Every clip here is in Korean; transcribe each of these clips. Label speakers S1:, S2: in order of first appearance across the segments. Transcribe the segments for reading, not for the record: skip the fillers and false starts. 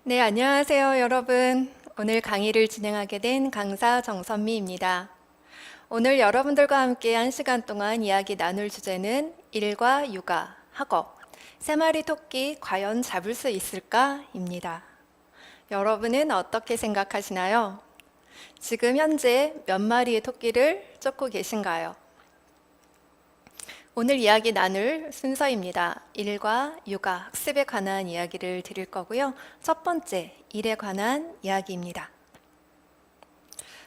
S1: 네, 안녕하세요, 여러분. 오늘 강의를 진행하게 된 강사 정선미입니다. 오늘 여러분들과 함께 1시간 동안 이야기 나눌 주제는 일과 육아, 학업, 3마리 토끼 과연 잡을 수 있을까?입니다. 여러분은 어떻게 생각하시나요? 지금 현재 몇 마리의 토끼를 쫓고 계신가요? 오늘 이야기 나눌 순서입니다. 일과 육아, 학습에 관한 이야기를 드릴 거고요. 첫 번째, 일에 관한 이야기입니다.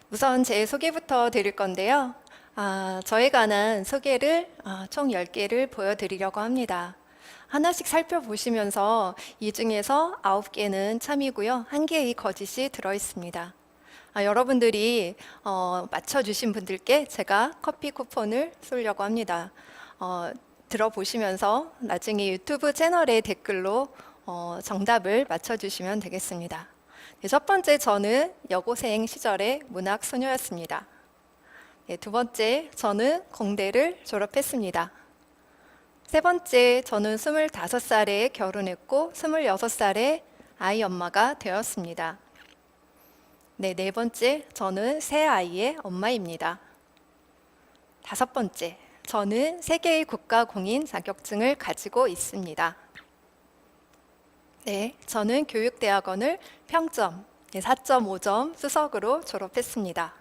S1: 우선 제 소개부터 드릴 건데요. 저에 관한 소개를 총 10개를 보여드리려고 합니다. 하나씩 살펴보시면서 이 중에서 9개는 참이고요. 1개의 거짓이 들어있습니다. 여러분들이 맞춰주신 분들께 제가 커피 쿠폰을 쏘려고 합니다. 들어보시면서 나중에 유튜브 채널에 댓글로 정답을 맞춰주시면 되겠습니다. 네, 첫 번째, 저는 여고생 시절의 문학 소녀였습니다. 네, 두 번째, 저는 공대를 졸업했습니다. 세 번째, 저는 25살에 결혼했고 26살에 아이 엄마가 되었습니다. 네, 네 번째, 저는 새 아이의 엄마입니다. 다섯 번째, 저는 3개의 국가공인 자격증을 가지고 있습니다. 네, 저는 교육대학원을 평점 4.5점 수석으로 졸업했습니다.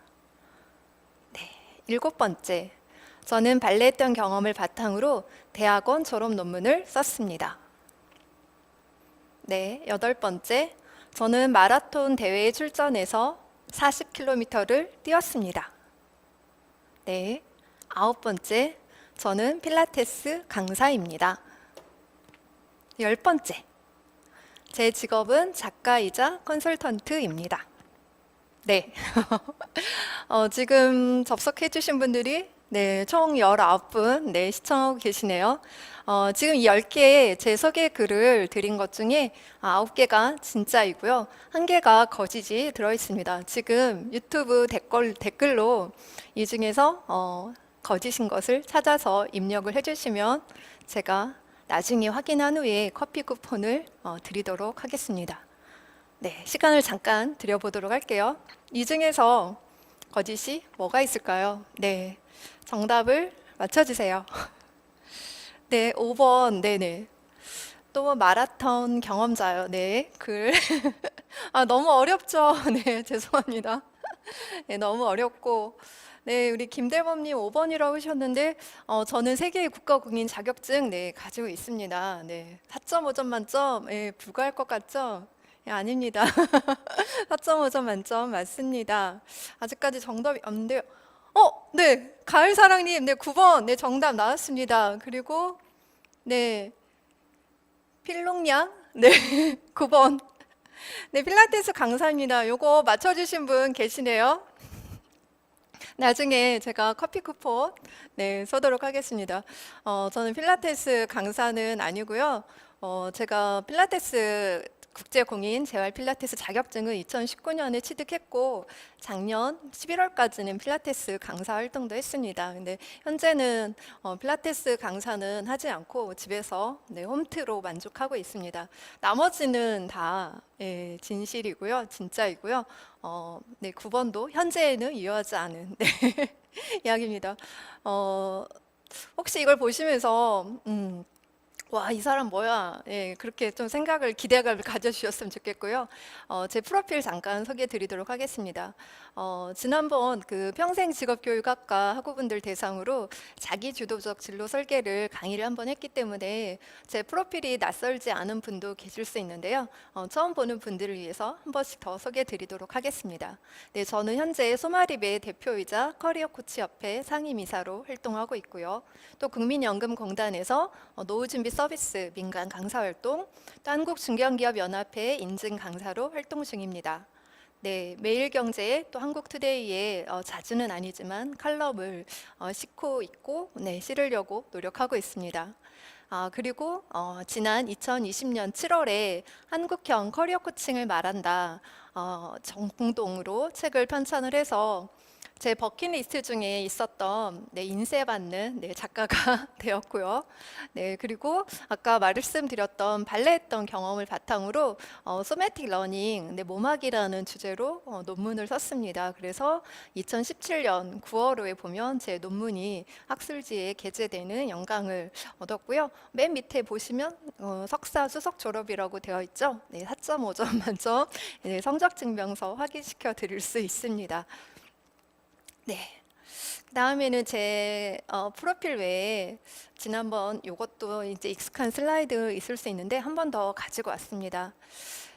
S1: 네, 일곱 번째, 저는 발레했던 경험을 바탕으로 대학원 졸업 논문을 썼습니다. 네, 여덟 번째, 저는 마라톤 대회에 출전해서 40km를 뛰었습니다. 네, 아홉 번째, 저는 필라테스 강사입니다. 열 번째, 제 직업은 작가이자 컨설턴트입니다. 네, 지금 접속해 주신 분들이 총 19분 시청하고 계시네요. 지금 이 10개의 제 소개 글을 드린 것 중에 9개가 진짜이고요. 1개가 거짓이 들어있습니다. 지금 유튜브 댓글로 이 중에서 거짓인 것을 찾아서 입력을 해주시면 제가 나중에 확인한 후에 커피 쿠폰을 드리도록 하겠습니다. 네, 시간을 잠깐 드려보도록 할게요. 이 중에서 거짓이 뭐가 있을까요? 네, 정답을 맞춰주세요. 네, 5번, 네네. 또 마라톤 경험자요. 네, 글. 너무 어렵죠? 네, 죄송합니다. 네, 너무 어렵고. 네, 우리 김대범님 5번이라고 하셨는데, 저는 3개의 국가공인 자격증, 가지고 있습니다. 네, 4.5점 만점, 불과할 것 같죠? 아닙니다. 4.5점 만점 맞습니다. 아직까지 정답이 없는데요. 네, 가을사랑님, 9번, 정답 나왔습니다. 그리고, 필롱양, 9번. 필라테스 강사입니다. 요거 맞춰주신 분 계시네요. 나중에 제가 커피 쿠폰 쏘도록 하겠습니다. 저는 필라테스 강사는 아니고요. 제가 필라테스 국제공인 재활 필라테스 자격증을 2019년에 취득했고 작년 11월까지는 필라테스 강사 활동도 했습니다. 근데 현재는 필라테스 강사는 하지 않고 집에서 홈트로 만족하고 있습니다. 나머지는 다 진실이고요, 진짜이고요. 9번도 현재에는 이어하지 않은 이야기입니다. 혹시 이걸 보시면서 와, 이 사람 뭐야? 그렇게 좀 기대감을 가져주셨으면 좋겠고요. 제 프로필 잠깐 소개해 드리도록 하겠습니다. 지난번 그 평생직업교육학과 학우분들 대상으로 자기주도적 진로 설계를 강의를 한번 했기 때문에 제 프로필이 낯설지 않은 분도 계실 수 있는데요. 처음 보는 분들을 위해서 한 번씩 더 소개해 드리도록 하겠습니다. 네, 저는 현재 소마립의 대표이자 커리어 코치협회 상임이사로 활동하고 있고요. 또 국민연금공단에서 노후준비 서비스 민간 강사 활동, 또 한국중견기업연합회 인증 강사로 활동 중입니다. 네, 매일경제에 또 한국투데이에 자주는 아니지만 칼럼을 싣고 있고 실으려고 노력하고 있습니다. 그리고 지난 2020년 7월에 한국형 커리어 코칭을 말한다 정공동으로 책을 편찬을 해서 제 버킷리스트 중에 있었던 인쇄받는 작가가 되었고요. 그리고 아까 말씀드렸던 발레 했던 경험을 바탕으로 소매틱 러닝, 몸학이라는 주제로 논문을 썼습니다. 그래서 2017년 9월호에 보면 제 논문이 학술지에 게재되는 영광을 얻었고요. 맨 밑에 보시면 석사 수석 졸업이라고 되어 있죠. 4.5점 만점 성적 증명서 확인시켜 드릴 수 있습니다. 그다음에는 제 프로필 외에 지난번 이것도 이제 익숙한 슬라이드 있을 수 있는데 한 번 더 가지고 왔습니다.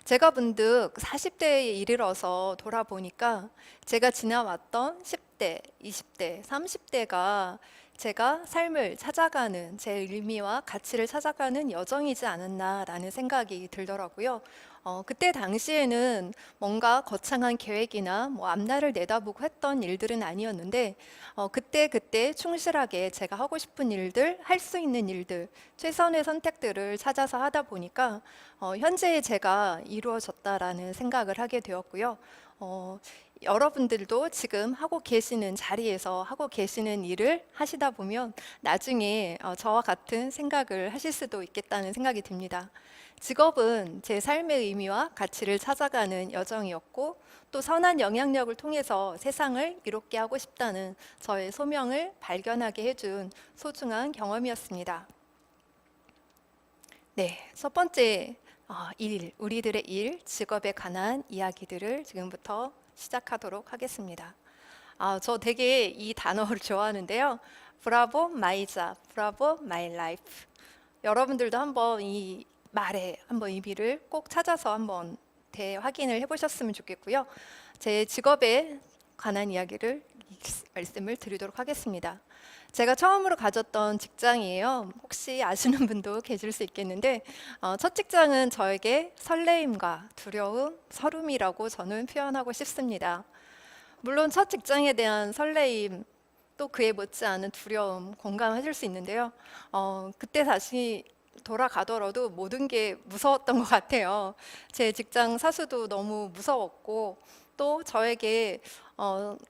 S1: 제가 문득 40대에 이르러서 돌아보니까 제가 지나왔던 10대, 20대, 30대가 제가 삶을 찾아가는 제 의미와 가치를 찾아가는 여정이지 않았나라는 생각이 들더라고요. 그때 당시에는 뭔가 거창한 계획이나 앞날을 내다보고 했던 일들은 아니었는데 그때 충실하게 제가 하고 싶은 일들, 할 수 있는 일들, 최선의 선택들을 찾아서 하다 보니까 현재의 제가 이루어졌다라는 생각을 하게 되었고요. 여러분들도 지금 하고 계시는 자리에서 하고 계시는 일을 하시다 보면 나중에 저와 같은 생각을 하실 수도 있겠다는 생각이 듭니다. 직업은 제 삶의 의미와 가치를 찾아가는 여정이었고 또 선한 영향력을 통해서 세상을 이롭게 하고 싶다는 저의 소명을 발견하게 해준 소중한 경험이었습니다. 첫 번째 우리들의 일, 직업에 관한 이야기들을 지금부터 시작하도록 하겠습니다. 저 되게 이 단어를 좋아하는데요. 브라보 마이 잡, 브라보 마이 라이프. 여러분들도 한번 이 말에 한번 의미를 꼭 찾아서 한번 대확인을 해보셨으면 좋겠고요. 제 직업에 관한 이야기를 말씀을 드리도록 하겠습니다. 제가 처음으로 가졌던 직장이에요. 혹시 아시는 분도 계실 수 있겠는데 첫 직장은 저에게 설레임과 두려움, 설움이라고 저는 표현하고 싶습니다. 물론 첫 직장에 대한 설레임 또 그에 못지않은 두려움 공감하실 수 있는데요. 그때 다시 돌아가더라도 모든 게 무서웠던 것 같아요. 제 직장 사수도 너무 무서웠고 또 저에게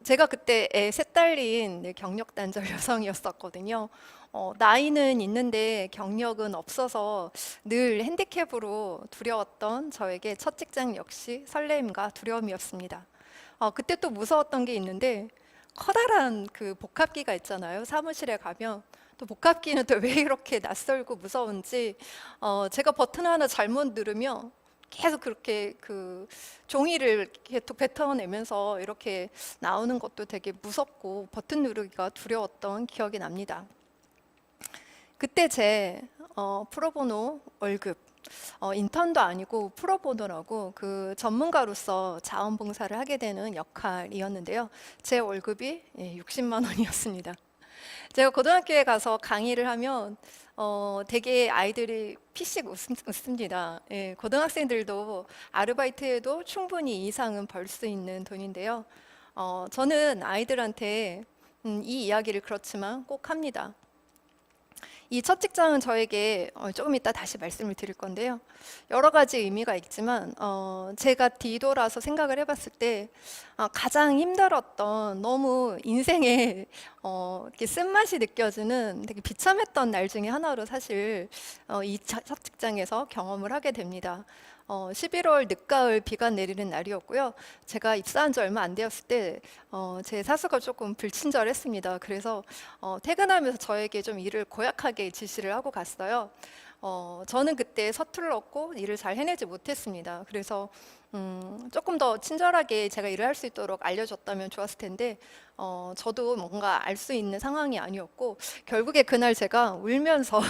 S1: 제가 그때 애 셋 딸린 경력 단절 여성이었었거든요. 나이는 있는데 경력은 없어서 늘 핸디캡으로 두려웠던 저에게 첫 직장 역시 설렘과 두려움이었습니다. 그때 또 무서웠던 게 있는데 커다란 그 복합기가 있잖아요. 사무실에 가면 또 복합기는 또 왜 이렇게 낯설고 무서운지 제가 버튼 하나 잘못 누르면 계속 그렇게 그 종이를 계속 뱉어내면서 이렇게 나오는 것도 되게 무섭고 버튼 누르기가 두려웠던 기억이 납니다. 그때 제 프로보노 월급 인턴도 아니고 프로보노라고 그 전문가로서 자원봉사를 하게 되는 역할이었는데요. 제 월급이 60만 원이었습니다. 제가 고등학교에 가서 강의를 하면 되게 아이들이 피식 웃습니다. 고등학생들도 아르바이트해도 충분히 이상은 벌 수 있는 돈인데요. 저는 아이들한테 이 이야기를 그렇지만 꼭 합니다. 이 첫 직장은 저에게 조금 이따 다시 말씀을 드릴 건데요. 여러 가지 의미가 있지만 제가 뒤돌아서 생각을 해봤을 때 가장 힘들었던 너무 인생에 이렇게 쓴맛이 느껴지는 되게 비참했던 날 중에 하나로 사실 이 첫 직장에서 경험을 하게 됩니다. 11월 늦가을 비가 내리는 날이었고요. 제가 입사한 지 얼마 안 되었을 때 제 사수가 조금 불친절했습니다. 그래서 퇴근하면서 저에게 좀 일을 고약하게 지시를 하고 갔어요. 저는 그때 서툴렀고 일을 잘 해내지 못했습니다. 그래서 조금 더 친절하게 제가 일을 할 수 있도록 알려줬다면 좋았을 텐데 저도 뭔가 알 수 있는 상황이 아니었고 결국에 그날 제가 울면서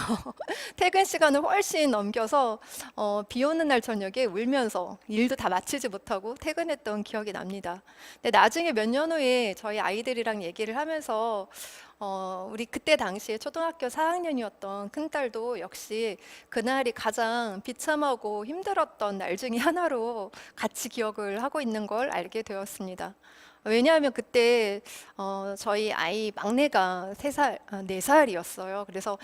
S1: 퇴근 시간을 훨씬 넘겨서 비 오는 날 저녁에 울면서 일도 다 마치지 못하고 퇴근했던 기억이 납니다. 근데 나중에 몇 년 후에 저희 아이들이랑 얘기를 하면서 우리 그때 당시에 초등학교 4학년이었던 큰딸도 역시 그날이 가장 비참하고 힘들었던 날 중에 하나로 같이 기억을 하고 있는 걸 알게 되었습니다. 왜냐하면 그때 저희 아이 막내가 3살, 4살이었어요. 그래서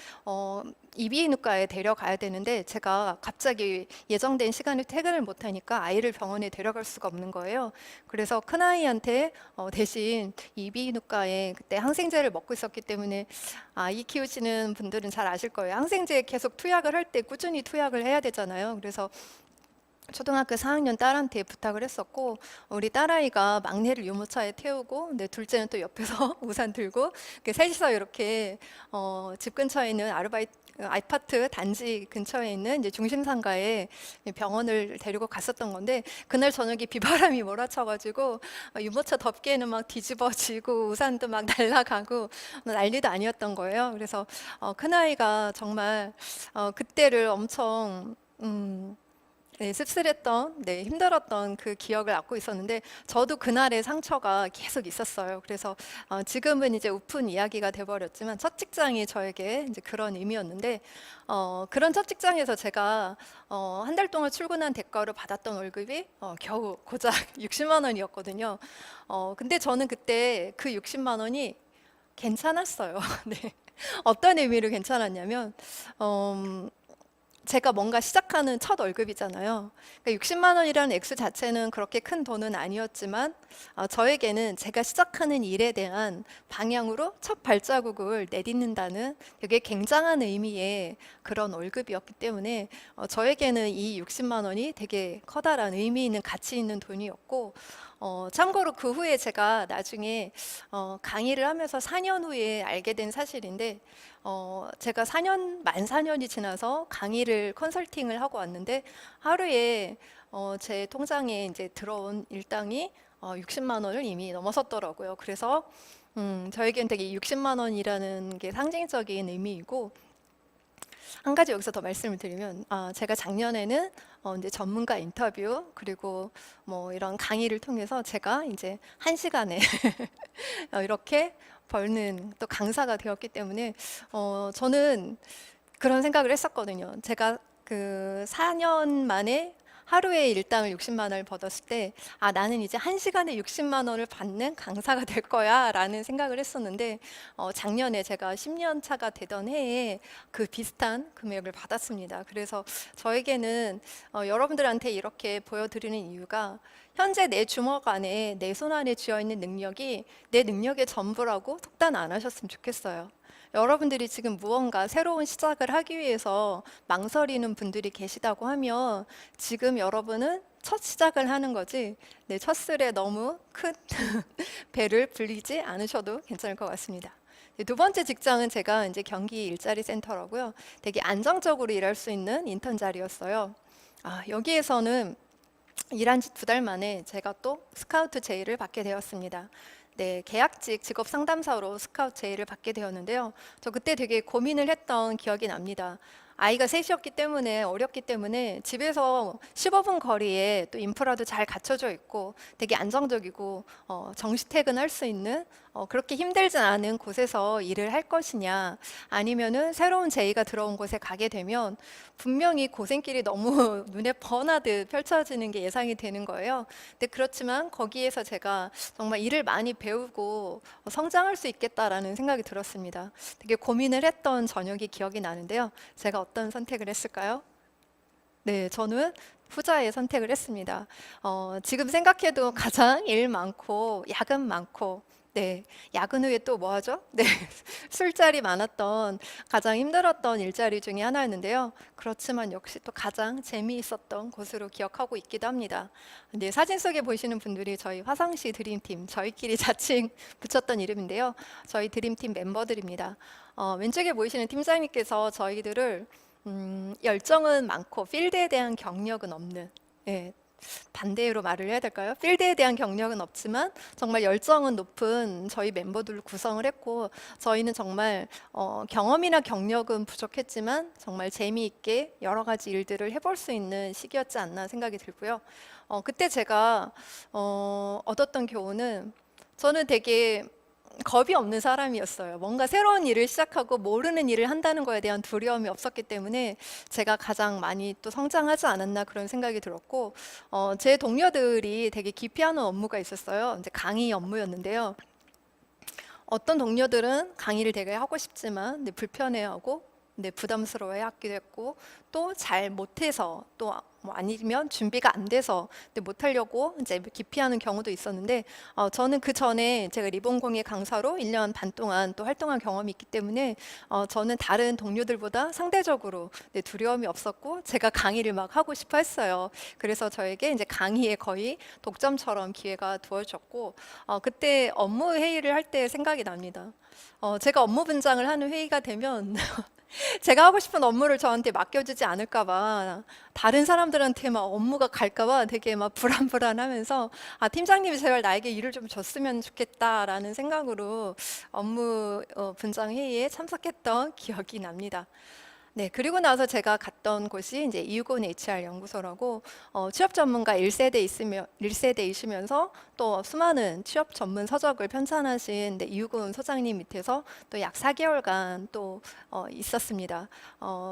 S1: 이비인후과에 데려가야 되는데 제가 갑자기 예정된 시간에 퇴근을 못하니까 아이를 병원에 데려갈 수가 없는 거예요. 그래서 큰아이한테 대신 이비인후과에 그때 항생제를 먹고 있었기 때문에 아이 키우시는 분들은 잘 아실 거예요. 항생제 계속 투약을 할 때 꾸준히 투약을 해야 되잖아요. 그래서 초등학교 4학년 딸한테 부탁을 했었고 우리 딸아이가 막내를 유모차에 태우고 둘째는 또 옆에서 우산 들고 이렇게 셋이서 이렇게 집 근처에 있는 아파트 단지 근처에 있는 이제 중심상가에 병원을 데리고 갔었던 건데 그날 저녁에 비바람이 몰아쳐가지고 유모차 덮개는 막 뒤집어지고 우산도 막 날아가고 난리도 아니었던 거예요. 그래서 큰아이가 정말 그때를 엄청 씁쓸했던, 힘들었던 그 기억을 안고 있었는데 저도 그날의 상처가 계속 있었어요. 그래서 지금은 이제 우픈 이야기가 돼버렸지만 첫 직장이 저에게 이제 그런 의미였는데 그런 첫 직장에서 제가 한 달 동안 출근한 대가로 받았던 월급이 겨우 고작 60만 원이었거든요. 근데 저는 그때 그 60만 원이 괜찮았어요. 네. 어떤 의미로 괜찮았냐면 제가 뭔가 시작하는 첫 월급이잖아요. 그러니까 60만 원이라는 액수 자체는 그렇게 큰 돈은 아니었지만 저에게는 제가 시작하는 일에 대한 방향으로 첫 발자국을 내딛는다는 되게 굉장한 의미의 그런 월급이었기 때문에 저에게는 이 60만 원이 되게 커다란 의미 있는 가치 있는 돈이었고 참고로 그 후에 제가 나중에 강의를 하면서 4년 후에 알게 된 사실인데 제가 만 4년이 지나서 강의를 컨설팅을 하고 왔는데 하루에 제 통장에 이제 들어온 일당이 60만 원을 이미 넘어섰더라고요. 그래서 저에겐 되게 60만 원이라는 게 상징적인 의미이고 한 가지 여기서 더 말씀을 드리면 제가 작년에는 이제 전문가 인터뷰 그리고 뭐 이런 강의를 통해서 제가 이제 1시간에 이렇게 벌는 또 강사가 되었기 때문에 저는 그런 생각을 했었거든요. 제가 그 4년 만에 하루에 일당을 60만 원을 받았을 때 나는 이제 1시간에 60만 원을 받는 강사가 될 거야 라는 생각을 했었는데 작년에 제가 10년 차가 되던 해에 그 비슷한 금액을 받았습니다. 그래서 저에게는 여러분들한테 이렇게 보여드리는 이유가 현재 내 주먹 안에 내 손 안에 쥐어 있는 능력이 내 능력의 전부라고 속단 안 하셨으면 좋겠어요. 여러분들이 지금 무언가 새로운 시작을 하기 위해서 망설이는 분들이 계시다고 하면 지금 여러분은 첫 시작을 하는 거지 첫 술에 너무 큰 배를 불리지 않으셔도 괜찮을 것 같습니다. 두 번째 직장은 제가 이제 경기 일자리 센터라고요. 되게 안정적으로 일할 수 있는 인턴 자리였어요. 여기에서는 일한 지 2달 만에 제가 또 스카우트 제의를 받게 되었습니다. 네, 계약직 직업 상담사로 스카우트 제의를 받게 되었는데요. 저 그때 되게 고민을 했던 기억이 납니다. 아이가 셋이었기 때문에 어렵기 때문에 집에서 15분 거리에 또 인프라도 잘 갖춰져 있고 되게 안정적이고 정시 퇴근할 수 있는 그렇게 힘들지 않은 곳에서 일을 할 것이냐 아니면은 새로운 제의가 들어온 곳에 가게 되면 분명히 고생길이 너무 눈에 뻔하듯 펼쳐지는 게 예상이 되는 거예요. 근데 그렇지만 거기에서 제가 정말 일을 많이 배우고 성장할 수 있겠다라는 생각이 들었습니다. 되게 고민을 했던 저녁이 기억이 나는데요. 제가 어떤 선택을 했을까요? 네, 저는 후자의 선택을 했습니다. 지금 생각해도 가장 일 많고 야근 많고 야근 후에 또 뭐 하죠? 술자리 많았던 가장 힘들었던 일자리 중에 하나였는데요. 그렇지만 역시 또 가장 재미있었던 곳으로 기억하고 있기도 합니다. 사진 속에 보시는 분들이 저희 화성시 드림팀, 저희끼리 자칭 붙였던 이름인데요. 저희 드림팀 멤버들입니다. 왼쪽에 보이시는 팀장님께서 저희들을 열정은 많고 필드에 대한 경력은 없는 반대로 말을 해야 될까요? 필드에 대한 경력은 없지만 정말 열정은 높은 저희 멤버들을 구성을 했고 저희는 정말 경험이나 경력은 부족했지만 정말 재미있게 여러 가지 일들을 해볼 수 있는 시기였지 않나 생각이 들고요. 그때 제가 얻었던 교훈은 저는 되게 겁이 없는 사람이었어요. 뭔가 새로운 일을 시작하고 모르는 일을 한다는 거에 대한 두려움이 없었기 때문에 제가 가장 많이 또 성장하지 않았나 그런 생각이 들었고, 제 동료들이 되게 기피하는 업무가 있었어요. 이제 강의 업무였는데요. 어떤 동료들은 강의를 되게 하고 싶지만 불편해하고 부담스러워하기도 했고, 또 잘 못해서, 또 뭐 아니면 준비가 안 돼서 못하려고 이제 기피하는 경우도 있었는데, 저는 그 전에 제가 리본공예 강사로 1년 반 동안 또 활동한 경험이 있기 때문에 저는 다른 동료들보다 상대적으로 두려움이 없었고, 제가 강의를 막 하고 싶어 했어요. 그래서 저에게 이제 강의에 거의 독점처럼 기회가 두어졌고, 그때 업무 회의를 할 때 생각이 납니다. 제가 업무 분장을 하는 회의가 되면 제가 하고 싶은 업무를 저한테 맡겨주지 않을까 봐, 다른 사람들한테 막 업무가 갈까 봐 되게 막 불안불안하면서, 팀장님이 제발 나에게 일을 좀 줬으면 좋겠다라는 생각으로 업무 분장 회의에 참석했던 기억이 납니다. 네, 그리고 나서 제가 갔던 곳이 이제 이유곤 HR 연구소라고, 취업 전문가 1세대이시면서 또 수많은 취업 전문 서적을 편찬하신 이유곤 소장님 밑에서 또 약 4개월간 또 있었습니다.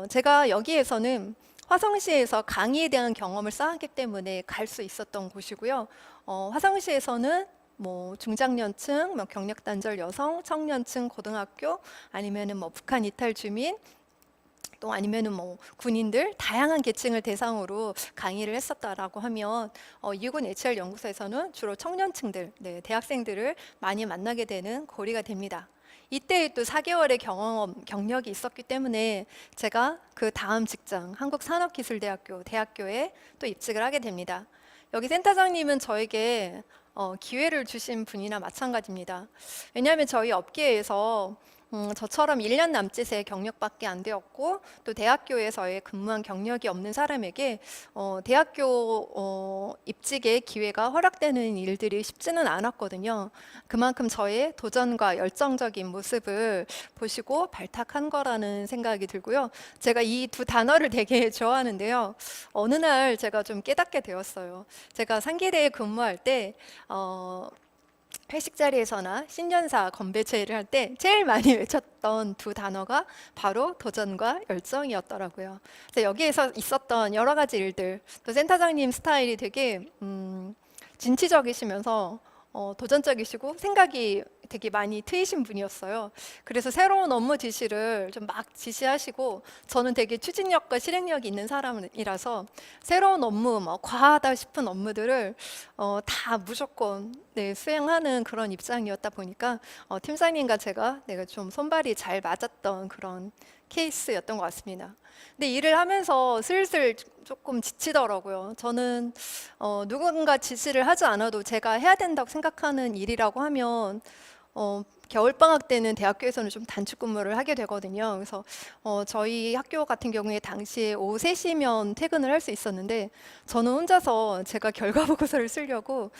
S1: 제가 여기에서는 화성시에서 강의에 대한 경험을 쌓았기 때문에 갈 수 있었던 곳이고요. 화성시에서는 뭐 중장년층, 뭐 경력 단절 여성, 청년층, 고등학교, 아니면은 뭐 북한 이탈 주민, 또 아니면은 뭐 군인들, 다양한 계층을 대상으로 강의를 했었다라고 하면, 이군 HR 연구소에서는 주로 청년층들, 대학생들을 많이 만나게 되는 거리가 됩니다. 이때 또 4개월의 경력이 있었기 때문에 제가 그 다음 직장 한국산업기술대학교에 또 입직을 하게 됩니다. 여기 센터장님은 저에게 기회를 주신 분이나 마찬가지입니다. 왜냐하면 저희 업계에서 저처럼 1년 남짓의 경력밖에 안 되었고, 또 대학교에서의 근무한 경력이 없는 사람에게 대학교 입직의 기회가 허락되는 일들이 쉽지는 않았거든요. 그만큼 저의 도전과 열정적인 모습을 보시고 발탁한 거라는 생각이 들고요. 제가 이 두 단어를 되게 좋아하는데요. 어느 날 제가 좀 깨닫게 되었어요. 제가 상기대에 근무할 때 회식 자리에서나 신년사 건배제를 할 때 제일 많이 외쳤던 두 단어가 바로 도전과 열정이었더라고요. 그래서 여기에서 있었던 여러 가지 일들, 또 센터장님 스타일이 되게 진취적이시면서 도전적이시고 생각이 되게 많이 트이신 분이었어요. 그래서 새로운 업무 지시를 좀 막 지시하시고, 저는 되게 추진력과 실행력이 있는 사람이라서 새로운 업무, 뭐 과하다 싶은 업무들을 다 무조건 수행하는 그런 입장이었다 보니까 팀장님과 제가 내가 좀 손발이 잘 맞았던 그런 케이스였던 것 같습니다. 근데 일을 하면서 슬슬 조금 지치더라고요. 저는 누군가 지시를 하지 않아도 제가 해야 된다고 생각하는 일이라고 하면 겨울방학 때는 대학교에서는 좀 단축 근무를 하게 되거든요. 그래서 저희 학교 같은 경우에 당시에 오후 3시면 퇴근을 할 수 있었는데, 저는 혼자서 제가 결과 보고서를 쓰려고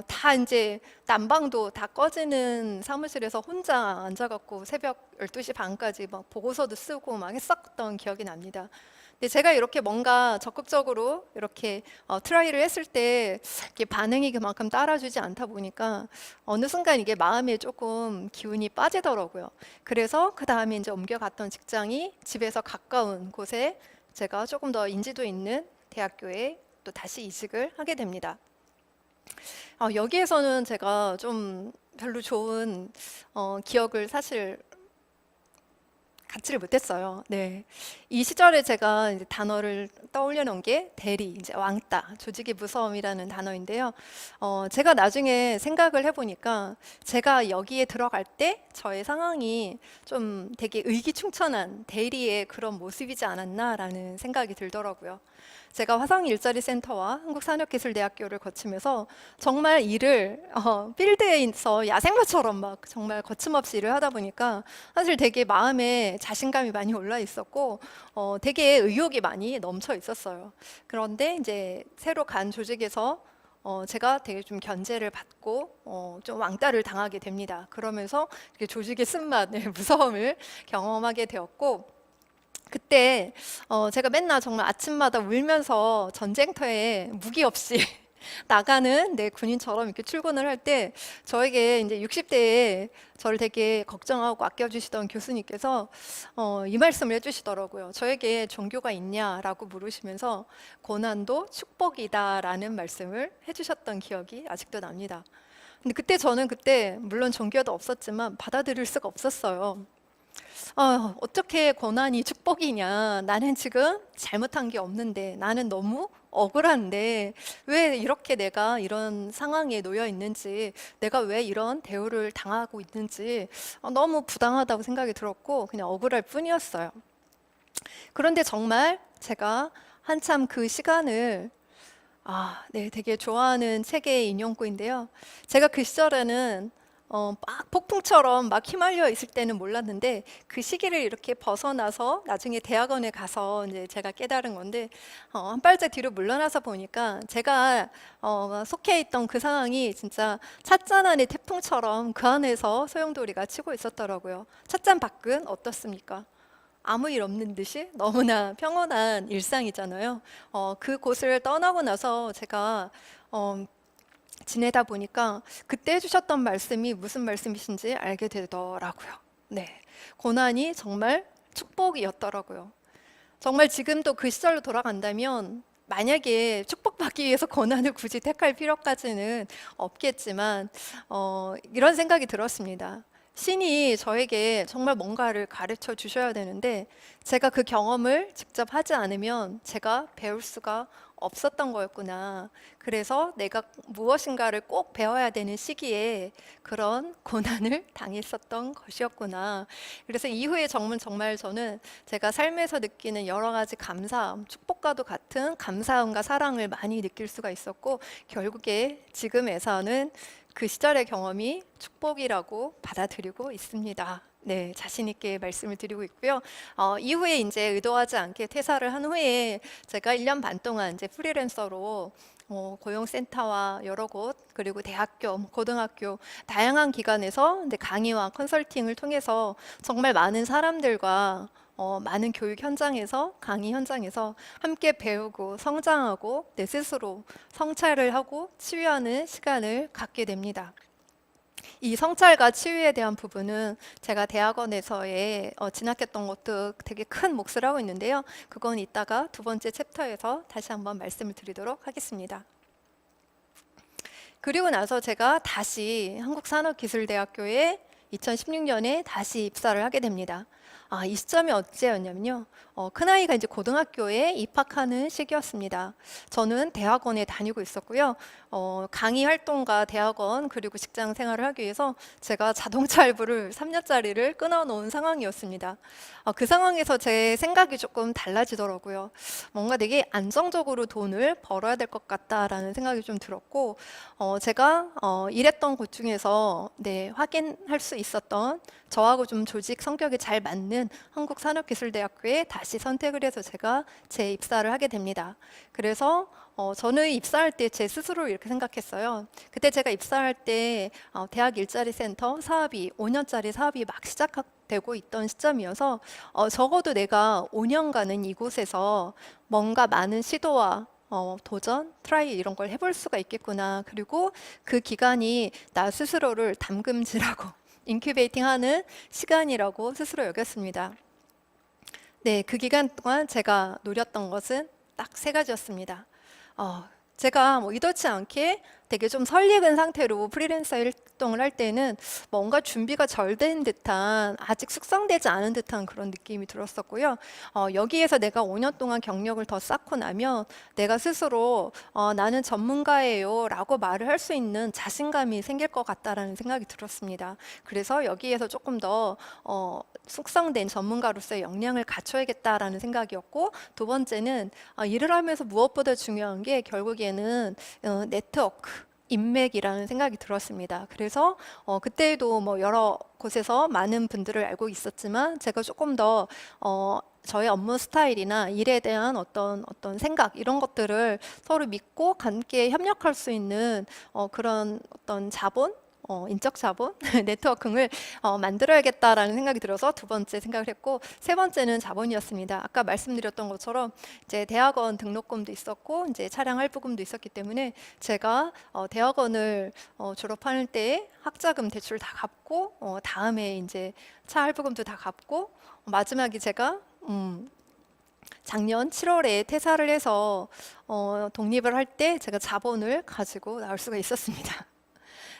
S1: 다 이제 난방도 다 꺼지는 사무실에서 혼자 앉아갖고 새벽 12시 반까지 막 보고서도 쓰고 막 했었던 기억이 납니다. 근데 제가 이렇게 뭔가 적극적으로 이렇게 트라이를 했을 때 이렇게 반응이 그만큼 따라주지 않다 보니까 어느 순간 이게 마음에 조금 기운이 빠지더라고요. 그래서 그 다음에 이제 옮겨갔던 직장이 집에서 가까운 곳에 제가 조금 더 인지도 있는 대학교에 또 다시 이직을 하게 됩니다. 여기에서는 제가 좀 별로 좋은 기억을 사실 갖지를 못했어요. 네. 이 시절에 제가 이제 단어를 떠올려 놓은 게 대리, 이제 왕따, 조직의 무서움이라는 단어인데요. 제가 나중에 생각을 해보니까 제가 여기에 들어갈 때 저의 상황이 좀 되게 의기충천한 대리의 그런 모습이지 않았나라는 생각이 들더라고요. 제가 화성 일자리 센터와 한국산업기술대학교를 거치면서 정말 일을 필드에서 야생마처럼 막 정말 거침없이 일을 하다 보니까 사실 되게 마음에 자신감이 많이 올라 있었고 되게 의욕이 많이 넘쳐 있었어요. 그런데 이제 새로 간 조직에서 제가 되게 좀 견제를 받고 좀 왕따를 당하게 됩니다. 그러면서 이렇게 조직의 쓴맛, 무서움을 경험하게 되었고, 그때 제가 맨날 정말 아침마다 울면서 전쟁터에 무기 없이 나가는 군인처럼 이렇게 출근을 할 때 저에게 이제 60대에 저를 되게 걱정하고 아껴주시던 교수님께서 이 말씀을 해주시더라고요. 저에게 종교가 있냐라고 물으시면서 고난도 축복이다라는 말씀을 해주셨던 기억이 아직도 납니다. 근데 그때 물론 종교도 없었지만 받아들일 수가 없었어요. 어떻게 고난이 축복이냐. 나는 지금 잘못한 게 없는데, 나는 너무 억울한데, 왜 이렇게 내가 이런 상황에 놓여 있는지, 내가 왜 이런 대우를 당하고 있는지 너무 부당하다고 생각이 들었고, 그냥 억울할 뿐이었어요. 그런데 정말 제가 한참 그 시간을 되게 좋아하는 책의 인용구인데요. 제가 그 시절에는 막 폭풍처럼 막 휘말려 있을 때는 몰랐는데 그 시기를 이렇게 벗어나서 나중에 대학원에 가서 이제 제가 깨달은 건데 한 발짝 뒤로 물러나서 보니까 제가 속해 있던 그 상황이 진짜 찻잔 안의 태풍처럼 그 안에서 소용돌이가 치고 있었더라고요. 찻잔 밖은 어떻습니까? 아무 일 없는 듯이 너무나 평온한 일상이잖아요. 그곳을 떠나고 나서 제가 지내다 보니까 그때 해주셨던 말씀이 무슨 말씀이신지 알게 되더라고요. 네, 고난이 정말 축복이었더라고요. 정말 지금도 그 시절로 돌아간다면 만약에 축복받기 위해서 고난을 굳이 택할 필요까지는 없겠지만 이런 생각이 들었습니다. 신이 저에게 정말 뭔가를 가르쳐 주셔야 되는데 제가 그 경험을 직접 하지 않으면 제가 배울 수가 없었던 거였구나. 그래서 내가 무엇인가를 꼭 배워야 되는 시기에 그런 고난을 당했었던 것이었구나. 그래서 이후에 정말 저는 제가 삶에서 느끼는 여러 가지 감사함, 축복과도 같은 감사함과 사랑을 많이 느낄 수가 있었고 결국에 지금에서는 그 시절의 경험이 축복이라고 받아들이고 있습니다. 네, 자신 있게 말씀을 드리고 있고요. 이후에 이제 의도하지 않게 퇴사를 한 후에 제가 1년 반 동안 이제 프리랜서로 고용센터와 여러 곳 그리고 대학교, 고등학교 다양한 기관에서 이제 강의와 컨설팅을 통해서 정말 많은 사람들과 많은 교육 현장에서 강의 현장에서 함께 배우고 성장하고 내 스스로 성찰을 하고 치유하는 시간을 갖게 됩니다. 이 성찰과 치유에 대한 부분은 제가 대학원에서의 진학했던 것도 되게 큰 몫을 하고 있는데요. 그건 이따가 두 번째 챕터에서 다시 한번 말씀을 드리도록 하겠습니다. 그리고 나서 제가 다시 한국산업기술대학교에 2016년에 다시 입사를 하게 됩니다. 이 시점이 언제였냐면요. 큰아이가 이제 고등학교에 입학하는 시기였습니다. 저는 대학원에 다니고 있었고요. 강의 활동과 대학원 그리고 직장 생활을 하기 위해서 제가 자동차 할부를 3년짜리를 끊어놓은 상황이었습니다. 그 상황에서 제 생각이 조금 달라지더라고요. 뭔가 되게 안정적으로 돈을 벌어야 될 것 같다라는 생각이 좀 들었고 제가 일했던 곳 중에서 확인할 수 있었던 저하고 좀 조직 성격이 잘 맞는 한국산업기술대학교에 다시 선택을 해서 제가 재입사를 하게 됩니다. 그래서 저는 입사할 때 제 스스로 이렇게 생각했어요. 그때 제가 입사할 때 대학 일자리 센터 사업이 5년짜리 사업이 막 시작되고 있던 시점이어서 적어도 내가 5년간은 이곳에서 뭔가 많은 시도와 도전, 트라이 이런 걸 해볼 수가 있겠구나. 그리고 그 기간이 나 스스로를 담금질하고 인큐베이팅하는 시간이라고 스스로 여겼습니다. 네, 그 기간 동안 제가 노렸던 것은 딱 3가지였습니다. 제가 의도치 않게 되게 좀 설익은 상태로 프리랜서 활동을 할 때는 뭔가 준비가 덜 된 듯한 아직 숙성되지 않은 듯한 그런 느낌이 들었었고요. 여기에서 내가 5년 동안 경력을 더 쌓고 나면 내가 스스로 나는 전문가예요 라고 말을 할 수 있는 자신감이 생길 것 같다라는 생각이 들었습니다. 그래서 여기에서 조금 더 숙성된 전문가로서의 역량을 갖춰야겠다라는 생각이었고 두 번째는 일을 하면서 무엇보다 중요한 게 결국에는 네트워크 인맥이라는 생각이 들었습니다. 그래서 그때도 여러 곳에서 많은 분들을 알고 있었지만 제가 조금 더 저의 업무 스타일이나 일에 대한 어떤 생각 이런 것들을 서로 믿고 함께 협력할 수 있는 그런 어떤 자본 인적 자본, 네트워킹을 만들어야겠다라는 생각이 들어서 두 번째 생각을 했고, 세 번째는 자본이었습니다. 아까 말씀드렸던 것처럼 이제 대학원 등록금도 있었고 이제 차량 할부금도 있었기 때문에 제가 대학원을 졸업할 때 학자금 대출 다 갚고 다음에 이제 차 할부금도 다 갚고 마지막에 제가 작년 7월에 퇴사를 해서 독립을 할 때 제가 자본을 가지고 나올 수가 있었습니다.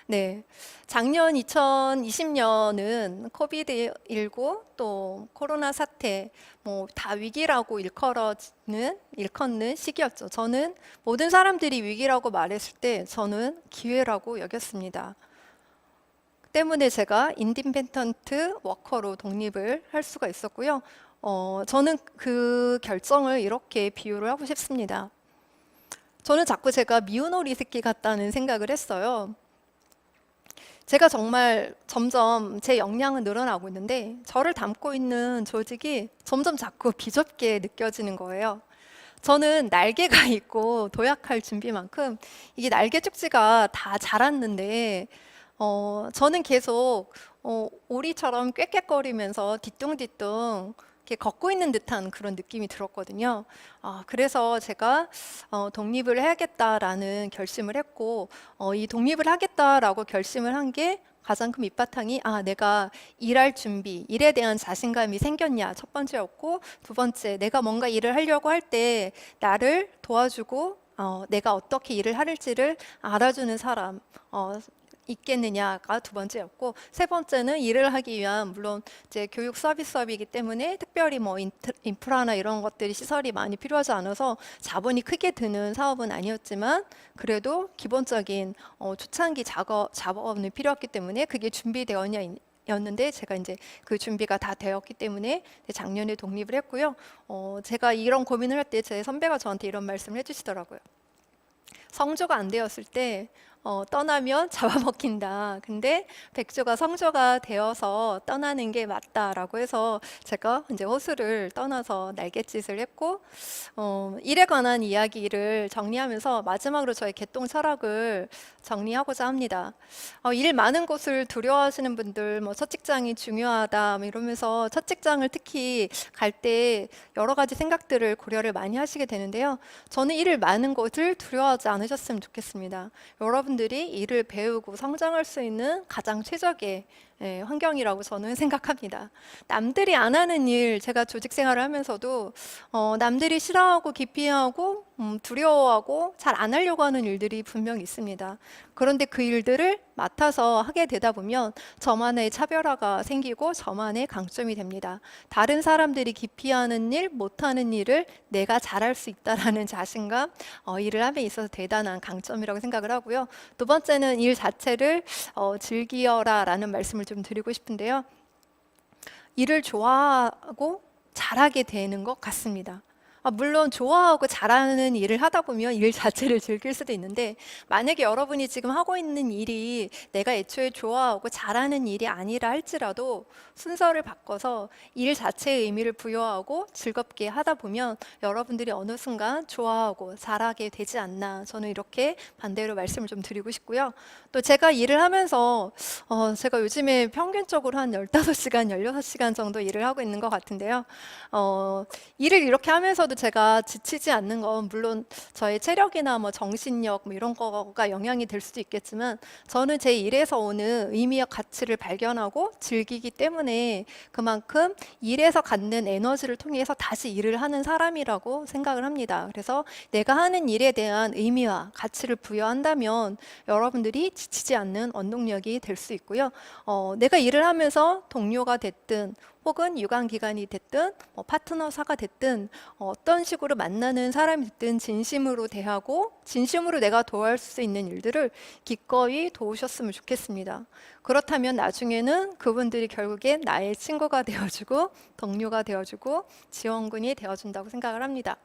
S1: 네, 작년 2020년은 코비드19 또 코로나 사태 뭐 다 위기라고 일컫는 시기였죠. 저는 모든 사람들이 위기라고 말했을 때 저는 기회라고 여겼습니다. 때문에 제가 인디펜던트 워커로 독립을 할 수가 있었고요. 저는 그 결정을 이렇게 비유를 하고 싶습니다. 저는 자꾸 제가 미운 오리 새끼 같다는 생각을 했어요. 제가 정말 점점 제 역량은 늘어나고 있는데 저를 담고 있는 조직이 점점 자꾸 비좁게 느껴지는 거예요. 저는 날개가 있고 도약할 준비만큼 이게 날개 쪽지가 다 자랐는데 저는 계속 오리처럼 꾀꾀거리면서 뒤뚱뒤뚱 이렇게 걷고 있는 듯한 그런 느낌이 들었거든요. 그래서 제가 독립을 해야겠다라는 결심을 했고 이 독립을 하겠다라고 결심을 한 게 가장 큰 밑바탕이 내가 일할 준비, 일에 대한 자신감이 생겼냐 첫 번째였고 두 번째 내가 뭔가 일을 하려고 할 때 나를 도와주고 내가 어떻게 일을 할지를 알아주는 사람 있겠느냐가 두 번째였고 세 번째는 일을 하기 위한 물론 이제 교육 서비스업이기 때문에 특별히 뭐 인프라나 이런 것들이 시설이 많이 필요하지 않아서 자본이 크게 드는 사업은 아니었지만 그래도 기본적인 초창기 작업은 필요했기 때문에 그게 준비되었냐 였는데 제가 이제 그 준비가 다 되었기 때문에 작년에 독립을 했고요. 제가 이런 고민을 할 때 제 선배가 저한테 이런 말씀을 해주시더라고요. 성조가 안 되었을 때 떠나면 잡아먹힌다. 근데 백조가 성조가 되어서 떠나는 게 맞다라고 해서 제가 이제 호수를 떠나서 날갯짓을 했고 일에 관한 이야기를 정리하면서 마지막으로 저의 개똥 철학을 정리하고자 합니다. 일 많은 곳을 두려워하시는 분들 뭐 첫 직장이 중요하다 뭐 이러면서 첫 직장을 특히 갈 때 여러 가지 생각들을 고려를 많이 하시게 되는데요. 저는 일을 많은 곳을 두려워하지 않으셨으면 좋겠습니다. 여러분들이 일을 배우고 성장할 수 있는 가장 최적의 환경이라고 저는 생각합니다. 남들이 안 하는 일, 제가 조직 생활을 하면서도 남들이 싫어하고 기피하고 두려워하고 잘 안 하려고 하는 일들이 분명히 있습니다. 그런데 그 일들을 맡아서 하게 되다 보면 저만의 차별화가 생기고 저만의 강점이 됩니다. 다른 사람들이 기피하는 일, 못하는 일을 내가 잘할 수 있다라는 자신감, 일을 함에 있어서 대단한 강점이라고 생각을 하고요. 두 번째는 일 자체를 즐기어라라는 말씀을 좀 드리고 싶은데요. 일을 좋아하고 잘하게 되는 것 같습니다. 물론 좋아하고 잘하는 일을 하다 보면 일 자체를 즐길 수도 있는데 만약에 여러분이 지금 하고 있는 일이 내가 애초에 좋아하고 잘하는 일이 아니라 할지라도 순서를 바꿔서 일 자체의 의미를 부여하고 즐겁게 하다 보면 여러분들이 어느 순간 좋아하고 잘하게 되지 않나 저는 이렇게 반대로 말씀을 좀 드리고 싶고요. 또 제가 일을 하면서 제가 요즘에 평균적으로 한 15시간, 16시간 정도 일을 하고 있는 것 같은데요. 일을 이렇게 하면서도 제가 지치지 않는 건 물론 저의 체력이나 뭐 정신력 뭐 이런 거가 영향이 될 수도 있겠지만 저는 제 일에서 오는 의미와 가치를 발견하고 즐기기 때문에 그만큼 일에서 갖는 에너지를 통해서 다시 일을 하는 사람이라고 생각을 합니다. 그래서 내가 하는 일에 대한 의미와 가치를 부여한다면 여러분들이 지치지 않는 원동력이 될 수 있고요. 내가 일을 하면서 동료가 됐든 혹은 유관기관이 됐든 파트너사가 됐든 어떤 식으로 만나는 사람이 됐든 진심으로 대하고 진심으로 내가 도와줄 수 있는 일들을 기꺼이 도우셨으면 좋겠습니다. 그렇다면 나중에는 그분들이 결국엔 나의 친구가 되어주고 동료가 되어주고 지원군이 되어준다고 생각을 합니다.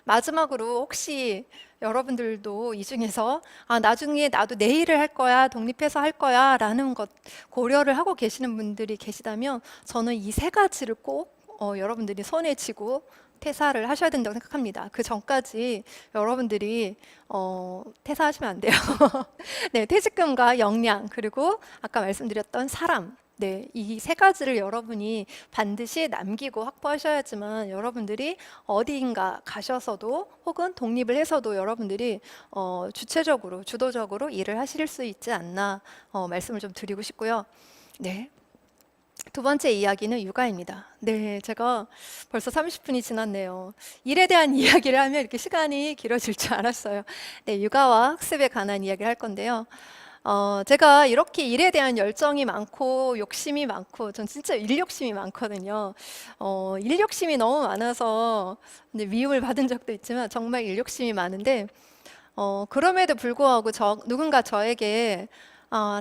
S1: 마지막으로 혹시 여러분들도 이 중에서 나중에 나도 내 일을 할 거야, 독립해서 할 거야 라는 것 고려를 하고 계시는 분들이 계시다면 저는 이 세 가지를 꼭 여러분들이 손에 쥐고 퇴사를 하셔야 된다고 생각합니다. 그 전까지 여러분들이 퇴사하시면 안 돼요. 네, 퇴직금과 역량, 그리고 아까 말씀드렸던 사람, 네, 이 세 가지를 여러분이 반드시 남기고 확보하셔야지만 여러분들이 어디인가 가셔서도 혹은 독립을 해서도 여러분들이 주체적으로, 주도적으로 일을 하실 수 있지 않나 말씀을 좀 드리고 싶고요. 네. 두 번째 이야기는 육아입니다. 네, 제가 벌써 30분이 지났네요. 일에 대한 이야기를 하면 이렇게 시간이 길어질 줄 알았어요. 네, 육아와 학습에 관한 이야기를 할 건데요. 제가 이렇게 일에 대한 열정이 많고 욕심이 많고, 전 진짜 일 욕심이 많거든요. 일 욕심이 너무 많아서 이제 미움을 받은 적도 있지만 정말 일 욕심이 많은데, 그럼에도 불구하고 누군가 저에게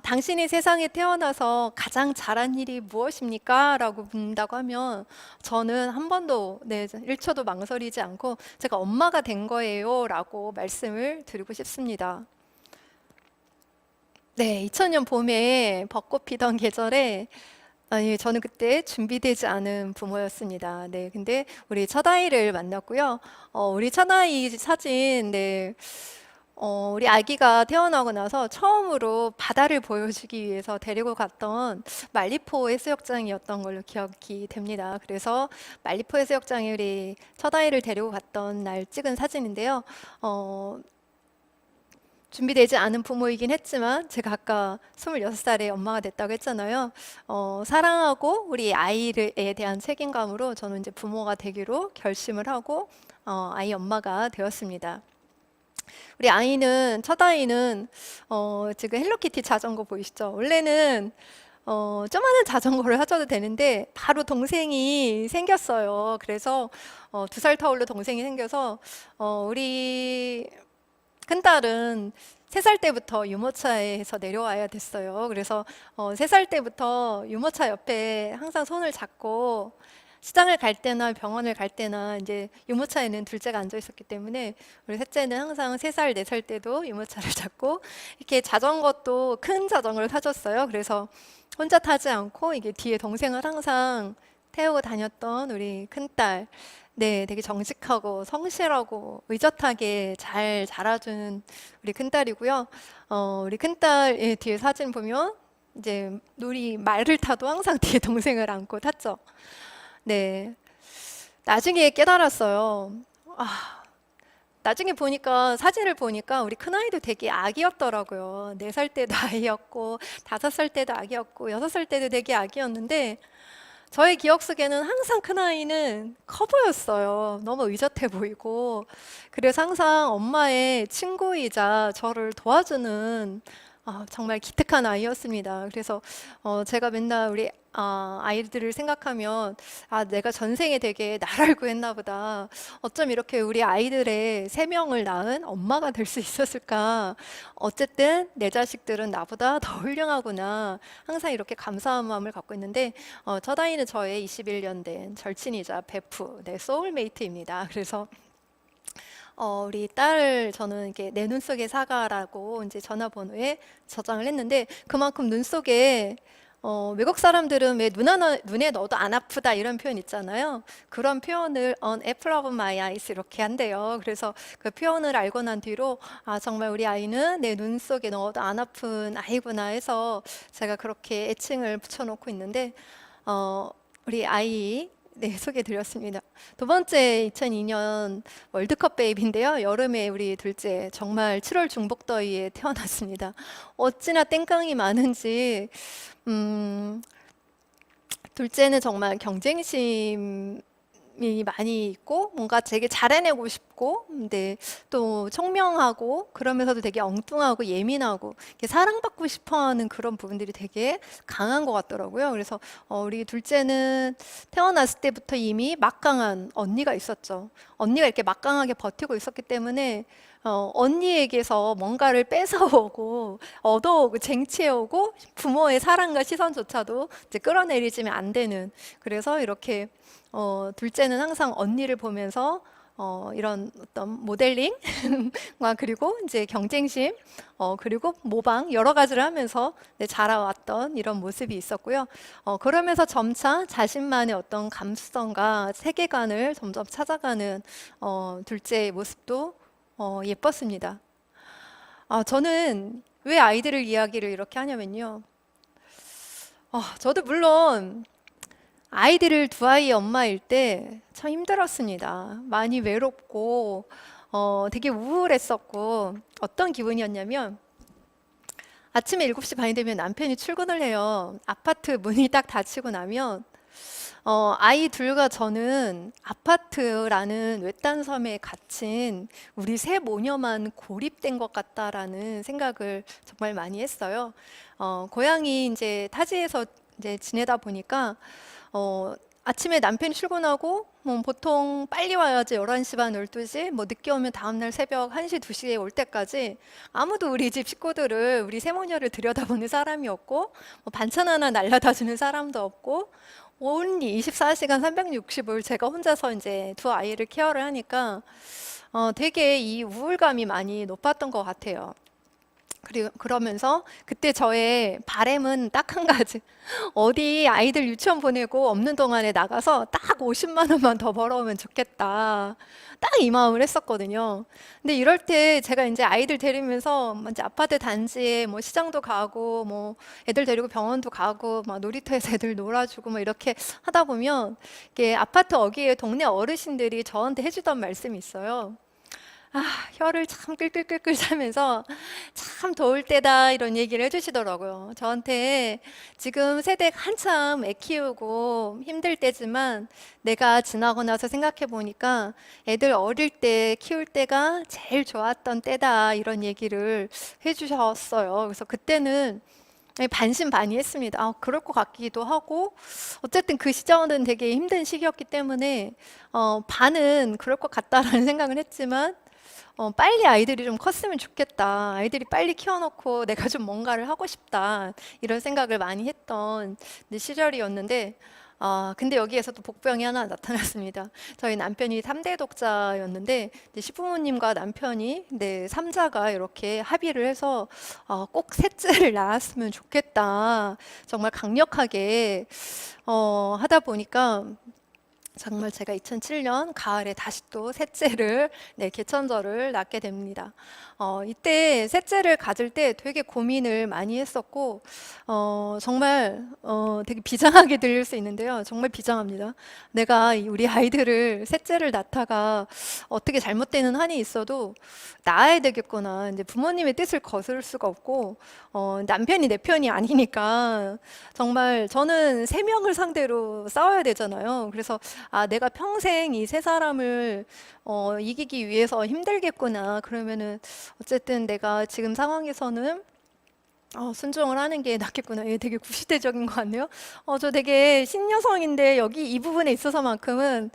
S1: 당신이 세상에 태어나서 가장 잘한 일이 무엇입니까? 라고 묻는다고 하면 저는 한 번도 1초도 망설이지 않고 제가 엄마가 된 거예요 라고 말씀을 드리고 싶습니다. 네, 2000년 봄에 벚꽃 피던 계절에 저는 그때 준비되지 않은 부모였습니다. 네, 근데 우리 첫아이를 만났고요. 우리 첫아이 사진, 네, 우리 아기가 태어나고 나서 처음으로 바다를 보여주기 위해서 데리고 갔던 말리포 해수욕장이었던 걸로 기억이 됩니다. 그래서 말리포 해수욕장에 우리 첫아이를 데리고 갔던 날 찍은 사진인데요. 준비되지 않은 부모이긴 했지만 제가 아까 26살에 엄마가 됐다고 했잖아요. 사랑하고 우리 아이에 대한 책임감으로 저는 이제 부모가 되기로 결심을 하고 아이 엄마가 되었습니다. 우리 아이는 첫아이는 지금 헬로키티 자전거 보이시죠? 원래는 조그마한 자전거를 사줘도 되는데 바로 동생이 생겼어요. 그래서 2살 터울로 동생이 생겨서 우리 큰딸은 3살 때부터 유모차에서 내려와야 됐어요. 그래서 3살 때부터 유모차 옆에 항상 손을 잡고 시장을 갈 때나 병원을 갈 때나 이제 유모차에는 둘째가 앉아 있었기 때문에 우리 셋째는 항상 3살, 4살 때도 유모차를 잡고 이렇게 자전거도 큰 자전거를 사줬어요. 그래서 혼자 타지 않고 이게 뒤에 동생을 항상 태우고 다녔던 우리 큰딸. 네, 되게 정직하고 성실하고 의젓하게 잘 자라준 우리 큰딸이고요. 우리 큰딸 뒤에 사진 보면 이제 우리 말을 타도 항상 뒤에 동생을 안고 탔죠. 네, 나중에 깨달았어요. 나중에 보니까 사진을 보니까 우리 큰아이도 되게 아기였더라고요. 4살 때도 아이였고 5살 때도 아기였고 6살 때도 되게 아기였는데 저의 기억 속에는 항상 큰아이는 커 보였어요. 너무 의젓해 보이고. 그래서 항상 엄마의 친구이자 저를 도와주는 정말 기특한 아이였습니다. 그래서 제가 맨날 우리 아이들을 생각하면 내가 전생에 되게 나를 구했나 보다. 어쩜 이렇게 우리 아이들의 3명을 낳은 엄마가 될 수 있었을까. 어쨌든 내 자식들은 나보다 더 훌륭하구나. 항상 이렇게 감사한 마음을 갖고 있는데 첫 아이는 저의 21년 된 절친이자 베프, 내 소울메이트입니다. 그래서 우리 딸을 저는 이렇게 내 눈 속의 사과라고 이제 전화번호에 저장을 했는데 그만큼 눈 속에 외국 사람들은 왜 눈에 넣어도 안 아프다 이런 표현 있잖아요. 그런 표현을 on apple of my eyes 이렇게 한대요. 그래서 그 표현을 알고 난 뒤로 정말 우리 아이는 내 눈 속에 넣어도 안 아픈 아이구나 해서 제가 그렇게 애칭을 붙여놓고 있는데 우리 아이 소개드렸습니다. 두 번째 2002년 월드컵 베이비인데요. 여름에 우리 둘째 정말 7월 중복더위에 태어났습니다. 어찌나 땡깡이 많은지 둘째는 정말 경쟁심이 많이 있고 뭔가 되게 잘해내고 싶고 근데 또 총명하고 그러면서도 되게 엉뚱하고 예민하고 이렇게 사랑받고 싶어하는 그런 부분들이 되게 강한 것 같더라고요. 그래서 우리 둘째는 태어났을 때부터 이미 막강한 언니가 있었죠. 언니가 이렇게 막강하게 버티고 있었기 때문에 언니에게서 뭔가를 뺏어오고 얻어오고 쟁취해오고 부모의 사랑과 시선조차도 이제 끌어내리지면 안 되는 그래서 이렇게 둘째는 항상 언니를 보면서 이런 어떤 모델링과 그리고 이제 경쟁심, 그리고 모방 여러 가지를 하면서 네, 자라왔던 이런 모습이 있었고요. 그러면서 점차 자신만의 어떤 감수성과 세계관을 점점 찾아가는 둘째의 모습도 예뻤습니다. 저는 왜 아이들을 이야기를 이렇게 하냐면요. 저도 물론 아이들을 두 아이 엄마일 때 참 힘들었습니다. 많이 외롭고, 되게 우울했었고, 어떤 기분이었냐면, 아침에 7시 반이 되면 남편이 출근을 해요. 아파트 문이 딱 닫히고 나면, 아이 둘과 저는 아파트라는 외딴 섬에 갇힌 우리 새 모녀만 고립된 것 같다라는 생각을 정말 많이 했어요. 고향이 이제 타지에서 이제 지내다 보니까, 아침에 남편이 출근하고 뭐 보통 빨리 와야지 11시 반, 12시, 뭐 늦게 오면 다음날 새벽 1시, 2시에 올 때까지 아무도 우리 집 식구들을, 우리 세모녀를 들여다보는 사람이 없고, 뭐 반찬 하나 날려다 주는 사람도 없고, 온리 24시간 365일 제가 혼자서 이제 두 아이를 케어를 하니까 되게 이 우울감이 많이 높았던 것 같아요. 그리고 그러면서 그때 저의 바램은 딱 한 가지. 어디 아이들 유치원 보내고 없는 동안에 나가서 딱 50만 원만 더 벌어오면 좋겠다. 딱 이 마음을 했었거든요. 근데 이럴 때 제가 이제 아이들 데리면서 이제 아파트 단지에 뭐 시장도 가고 뭐 애들 데리고 병원도 가고 막 놀이터에서 애들 놀아주고 뭐 이렇게 하다 보면 이게 아파트 어귀에 동네 어르신들이 저한테 해주던 말씀이 있어요. 혀를 참 끌끌끌끌 차면서 참 더울 때다 이런 얘기를 해주시더라고요. 저한테 지금 세대 한참 애 키우고 힘들 때지만 내가 지나고 나서 생각해 보니까 애들 어릴 때 키울 때가 제일 좋았던 때다 이런 얘기를 해주셨어요. 그래서 그때는 반신반의했습니다. 그럴 것 같기도 하고 어쨌든 그 시절은 되게 힘든 시기였기 때문에 반은 그럴 것 같다라는 생각을 했지만 빨리 아이들이 좀 컸으면 좋겠다. 아이들이 빨리 키워놓고 내가 좀 뭔가를 하고 싶다. 이런 생각을 많이 했던 시절이었는데, 근데 여기에서 또 복병이 하나 나타났습니다. 저희 남편이 3대 독자였는데, 이제 시부모님과 남편이, 네, 3자가 이렇게 합의를 해서, 꼭 셋째를 낳았으면 좋겠다. 정말 강력하게, 하다 보니까, 정말 제가 2007년 가을에 다시 또 셋째를 네, 개천절을 낳게 됩니다. 이때 셋째를 가질 때 되게 고민을 많이 했었고 정말 되게 비장하게 들릴 수 있는데요. 정말 비장합니다. 내가 우리 아이들을 셋째를 낳다가 어떻게 잘못되는 한이 있어도 낳아야 되겠구나. 이제 부모님의 뜻을 거스를 수가 없고 남편이 내 편이 아니니까 정말 저는 세 명을 상대로 싸워야 되잖아요. 그래서 내가 평생 이 세 사람을 이기기 위해서 힘들겠구나. 그러면은 어쨌든 내가 지금 상황에서는 순종을 하는 게 낫겠구나. 얘 되게 구시대적인 것 같네요. 저 되게 신여성인데 여기 이 부분에 있어서만큼은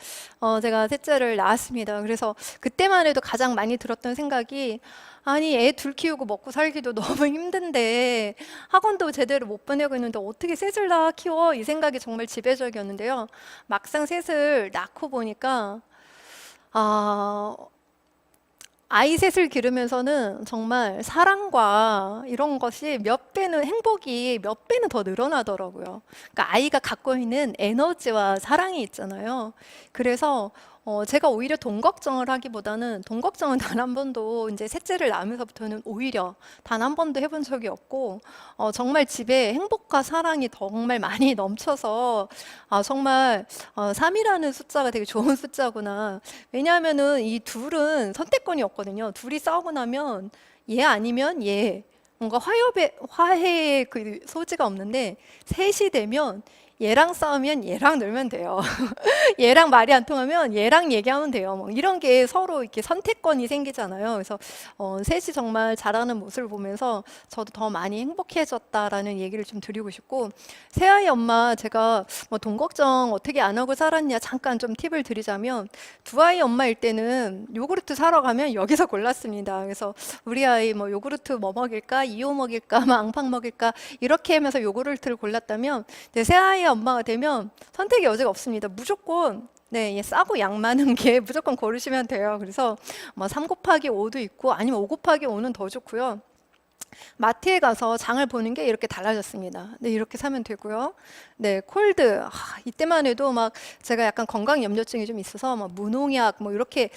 S1: 제가 셋째를 낳았습니다. 그래서 그때만 해도 가장 많이 들었던 생각이 아니 애 둘 키우고 먹고 살기도 너무 힘든데 학원도 제대로 못 보내고 있는데 어떻게 셋을 낳아 키워? 이 생각이 정말 지배적이었는데요. 막상 셋을 낳고 보니까 아, 아이 셋을 기르면서는 정말 사랑과 이런 것이 몇 배는 행복이 몇 배는 더 늘어나더라고요. 그러니까 아이가 갖고 있는 에너지와 사랑이 있잖아요. 그래서 제가 오히려 돈 걱정을 하기보다는 돈 걱정은 단 한 번도 이제 셋째를 낳으면서부터는 오히려 단 한 번도 해본 적이 없고 정말 집에 행복과 사랑이 정말 많이 넘쳐서 정말 3이라는 숫자가 되게 좋은 숫자구나. 왜냐하면은 이 둘은 선택권이 없거든요. 둘이 싸우고 나면 얘 아니면 얘. 뭔가 화해의 그 소지가 없는데 셋이 되면 얘랑 싸우면 얘랑 놀면 돼요. 얘랑 말이 안 통하면 얘랑 얘기하면 돼요. 뭐 이런 게 서로 이렇게 선택권이 생기잖아요. 그래서 셋이 정말 잘하는 모습을 보면서 저도 더 많이 행복해졌다라는 얘기를 좀 드리고 싶고 새아이 엄마 제가 뭐 돈 걱정 어떻게 안 하고 살았냐 잠깐 좀 팁을 드리자면 두 아이 엄마일 때는 요구르트 사러 가면 여기서 골랐습니다. 그래서 우리 아이 뭐 요구르트 뭐 먹일까 이오 먹일까 뭐 앙팡 먹일까 이렇게 하면서 요구르트를 골랐다면 이제 새아이 엄마가 되면 선택의 여지가 없습니다. 무조건 네, 싸고 양 많은 게 무조건 고르시면 돼요. 그래서 뭐 3 곱하기 5도 있고 아니면 5 곱하기 5는 더 좋고요. 마트에 가서 장을 보는 게 이렇게 달라졌습니다. 네, 이렇게 사면 되고요. 네, 콜드. 이때만 해도 막 제가 약간 건강 염려증이 좀 있어서 막 무농약 뭐 이렇게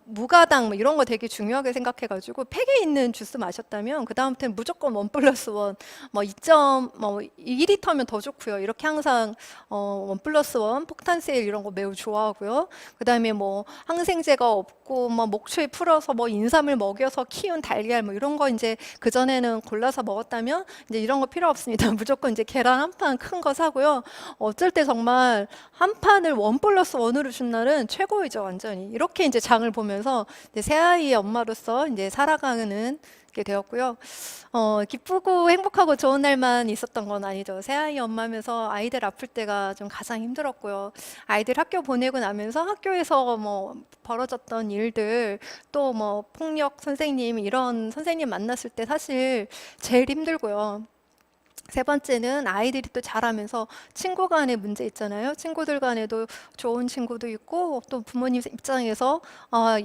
S1: 무가당 뭐 이런 거 되게 중요하게 생각해가지고 팩에 있는 주스 마셨다면 그 다음부터는 무조건 1+1, 뭐 2리터면 더 좋고요. 이렇게 항상 1+1 폭탄 세일 이런 거 매우 좋아하고요. 그 다음에 뭐 항생제가 없고 뭐 목초에 풀어서 뭐 인삼을 먹여서 키운 달걀 뭐 이런 거 이제 그 전에는 골라서 먹었다면 이제 이런 거 필요 없습니다. 무조건 이제 계란 한 판 큰 거 사고요. 어쩔 때 정말 한 판을 1+1으로 준 날은 최고이죠, 완전히. 이렇게 이제 장을 보면서 이제 새아이의 엄마로서 이제 살아가는 게 되었고요. 기쁘고 행복하고 좋은 날만 있었던 건 아니죠. 새아이 엄마면서 아이들 아플 때가 좀 가장 힘들었고요. 아이들 학교 보내고 나면서 학교에서 뭐 벌어졌던 일들, 또 뭐 폭력 선생님, 이런 선생님 만났을 때 사실 제일 힘들고요. 세 번째는 아이들이 또 자라면서 친구 간의 문제 있잖아요. 친구들 간에도 좋은 친구도 있고 또 부모님 입장에서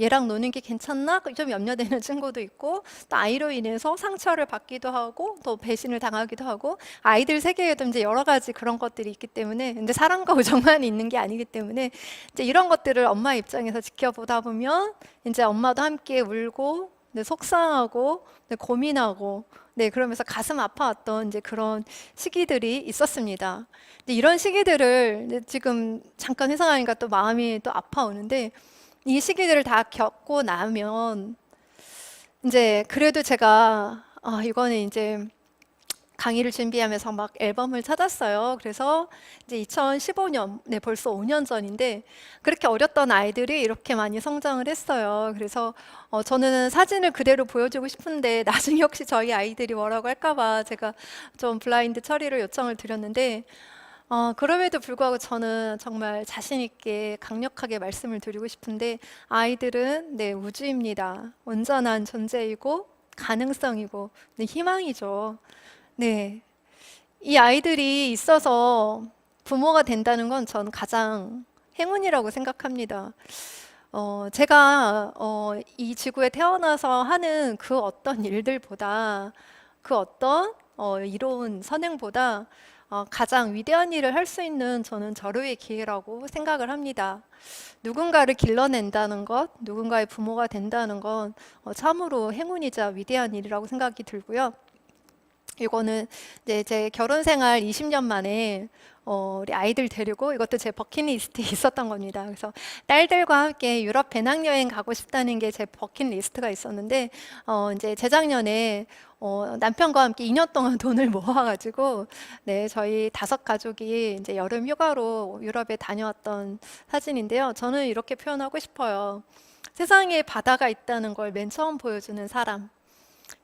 S1: 얘랑 노는 게 괜찮나? 좀 염려되는 친구도 있고 또 아이로 인해서 상처를 받기도 하고 또 배신을 당하기도 하고 아이들 세계에도 이제 여러 가지 그런 것들이 있기 때문에 근데 사랑과 우정만 있는 게 아니기 때문에 이제 이런 것들을 엄마 입장에서 지켜보다 보면 이제 엄마도 함께 울고 네, 속상하고 네, 고민하고 네, 그러면서 가슴 아파왔던 이제 그런 시기들이 있었습니다. 근데 이런 시기들을 이제 지금 잠깐 회상하니까 또 마음이 또 아파오는데 이 시기들을 다 겪고 나면 이제 그래도 제가 이거는 이제 강의를 준비하면서 막 앨범을 찾았어요. 그래서 이제 2015년, 네, 벌써 5년 전인데 그렇게 어렸던 아이들이 이렇게 많이 성장을 했어요. 그래서 저는 사진을 그대로 보여주고 싶은데 나중에 혹시 저희 아이들이 뭐라고 할까봐 제가 좀 블라인드 처리를 요청을 드렸는데 그럼에도 불구하고 저는 정말 자신 있게 강력하게 말씀을 드리고 싶은데 아이들은 네, 우주입니다. 온전한 존재이고 가능성이고 네, 희망이죠. 네. 이 아이들이 있어서 부모가 된다는 건 전 가장 행운이라고 생각합니다. 제가 이 지구에 태어나서 하는 그 어떤 일들보다 그 어떤 이로운 선행보다 가장 위대한 일을 할 수 있는 저는 절호의 기회라고 생각을 합니다. 누군가를 길러낸다는 것, 누군가의 부모가 된다는 건 참으로 행운이자 위대한 일이라고 생각이 들고요. 이거는 이제 제 결혼 생활 20년 만에 우리 아이들 데리고 이것도 제 버킷리스트에 있었던 겁니다. 그래서 딸들과 함께 유럽 배낭여행 가고 싶다는 게 제 버킷리스트가 있었는데 이제 재작년에 남편과 함께 2년 동안 돈을 모아가지고 네, 저희 5가족이 이제 여름 휴가로 유럽에 다녀왔던 사진인데요. 저는 이렇게 표현하고 싶어요. 세상에 바다가 있다는 걸 맨 처음 보여주는 사람.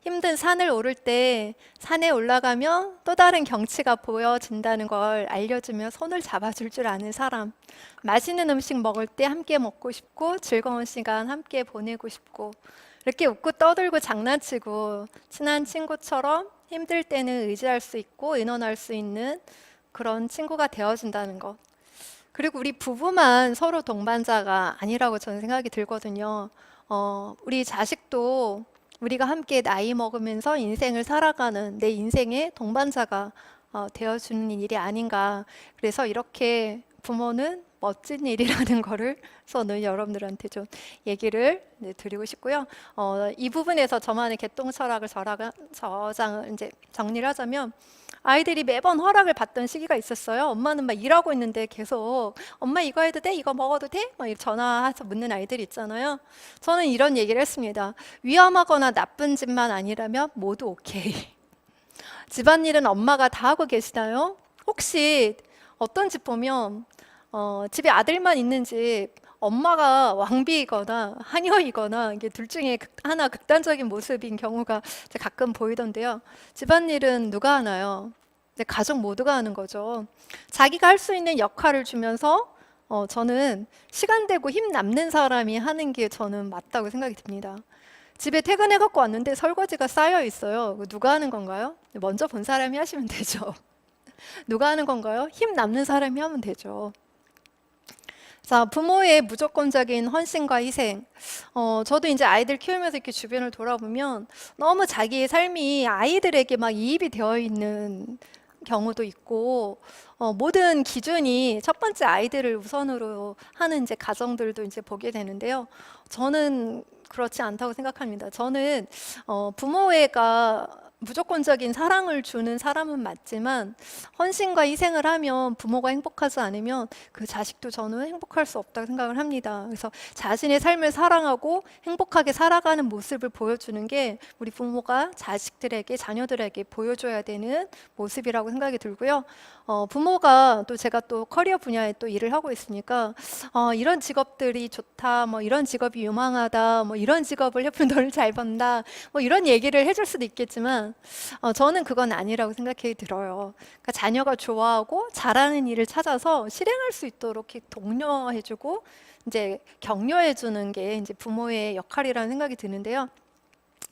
S1: 힘든 산을 오를 때 산에 올라가면 또 다른 경치가 보여진다는 걸 알려주며 손을 잡아줄 줄 아는 사람. 맛있는 음식 먹을 때 함께 먹고 싶고 즐거운 시간 함께 보내고 싶고 이렇게 웃고 떠들고 장난치고 친한 친구처럼 힘들 때는 의지할 수 있고 의논할 수 있는 그런 친구가 되어준다는 것. 그리고 우리 부부만 서로 동반자가 아니라고 저는 생각이 들거든요. 우리 자식도 우리가 함께 나이 먹으면서 인생을 살아가는 내 인생의 동반자가 되어주는 일이 아닌가. 그래서 이렇게 부모는 멋진 일이라는 거를 저는 여러분들한테 좀 얘기를 드리고 싶고요. 이 부분에서 저만의 개똥 철학을 저장을 이제 정리를 하자면 아이들이 매번 허락을 받던 시기가 있었어요. 엄마는 막 일하고 있는데 계속 엄마 이거 해도 돼? 이거 먹어도 돼? 막 전화해서 묻는 아이들이 있잖아요. 저는 이런 얘기를 했습니다. 위험하거나 나쁜 짓만 아니라면 모두 오케이. 집안일은 엄마가 다 하고 계시나요? 혹시 어떤 집 보면 집에 아들만 있는 집 엄마가 왕비이거나 하녀이거나 이게 둘 중에 하나 극단적인 모습인 경우가 가끔 보이던데요. 집안일은 누가 하나요? 이제 가족 모두가 하는 거죠. 자기가 할 수 있는 역할을 주면서 저는 시간 되고 힘 남는 사람이 하는 게 저는 맞다고 생각이 듭니다. 집에 퇴근해 갖고 왔는데 설거지가 쌓여 있어요. 누가 하는 건가요? 먼저 본 사람이 하시면 되죠. 누가 하는 건가요? 힘 남는 사람이 하면 되죠. 자, 부모의 무조건적인 헌신과 희생. 저도 이제 아이들 키우면서 이렇게 주변을 돌아보면 너무 자기의 삶이 아이들에게 막 이입이 되어 있는 경우도 있고, 모든 기준이 첫 번째 아이들을 우선으로 하는 이제 가정들도 이제 보게 되는데요. 저는 그렇지 않다고 생각합니다. 저는 부모가 무조건적인 사랑을 주는 사람은 맞지만 헌신과 희생을 하면 부모가 행복하지 않으면 그 자식도 저는 행복할 수 없다고 생각을 합니다. 그래서 자신의 삶을 사랑하고 행복하게 살아가는 모습을 보여주는 게 우리 부모가 자식들에게, 자녀들에게 보여줘야 되는 모습이라고 생각이 들고요. 부모가 또 제가 또 커리어 분야에 또 일을 하고 있으니까 이런 직업들이 좋다, 뭐 이런 직업이 유망하다, 뭐 이런 직업을 해보면 돈을 잘 번다, 뭐 이런 얘기를 해줄 수도 있겠지만 저는 그건 아니라고 생각이 들어요. 그러니까 자녀가 좋아하고 잘하는 일을 찾아서 실행할 수 있도록 이렇게 독려해주고 이제 격려해주는 게 이제 부모의 역할이라는 생각이 드는데요.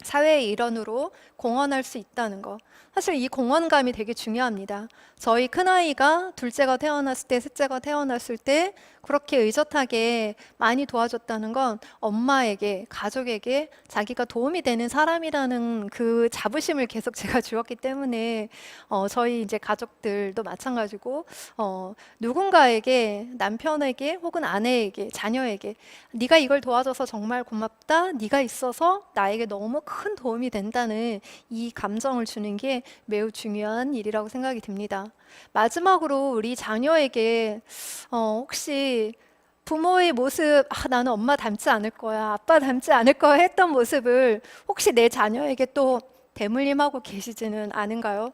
S1: 사회의 일원으로 공헌할 수 있다는 거. 사실 이 공헌감이 되게 중요합니다. 저희 큰아이가 둘째가 태어났을 때, 셋째가 태어났을 때 그렇게 의젓하게 많이 도와줬다는 건 엄마에게, 가족에게 자기가 도움이 되는 사람이라는 그 자부심을 계속 제가 주었기 때문에 저희 이제 가족들도 마찬가지고 누군가에게, 남편에게 혹은 아내에게, 자녀에게 네가 이걸 도와줘서 정말 고맙다. 네가 있어서 나에게 너무 큰 도움이 된다는 이 감정을 주는 게 매우 중요한 일이라고 생각이 듭니다. 마지막으로 우리 자녀에게 혹시 부모의 모습, 나는 엄마 닮지 않을 거야, 아빠 닮지 않을 거야 했던 모습을 혹시 내 자녀에게 또 대물림하고 계시지는 않은가요?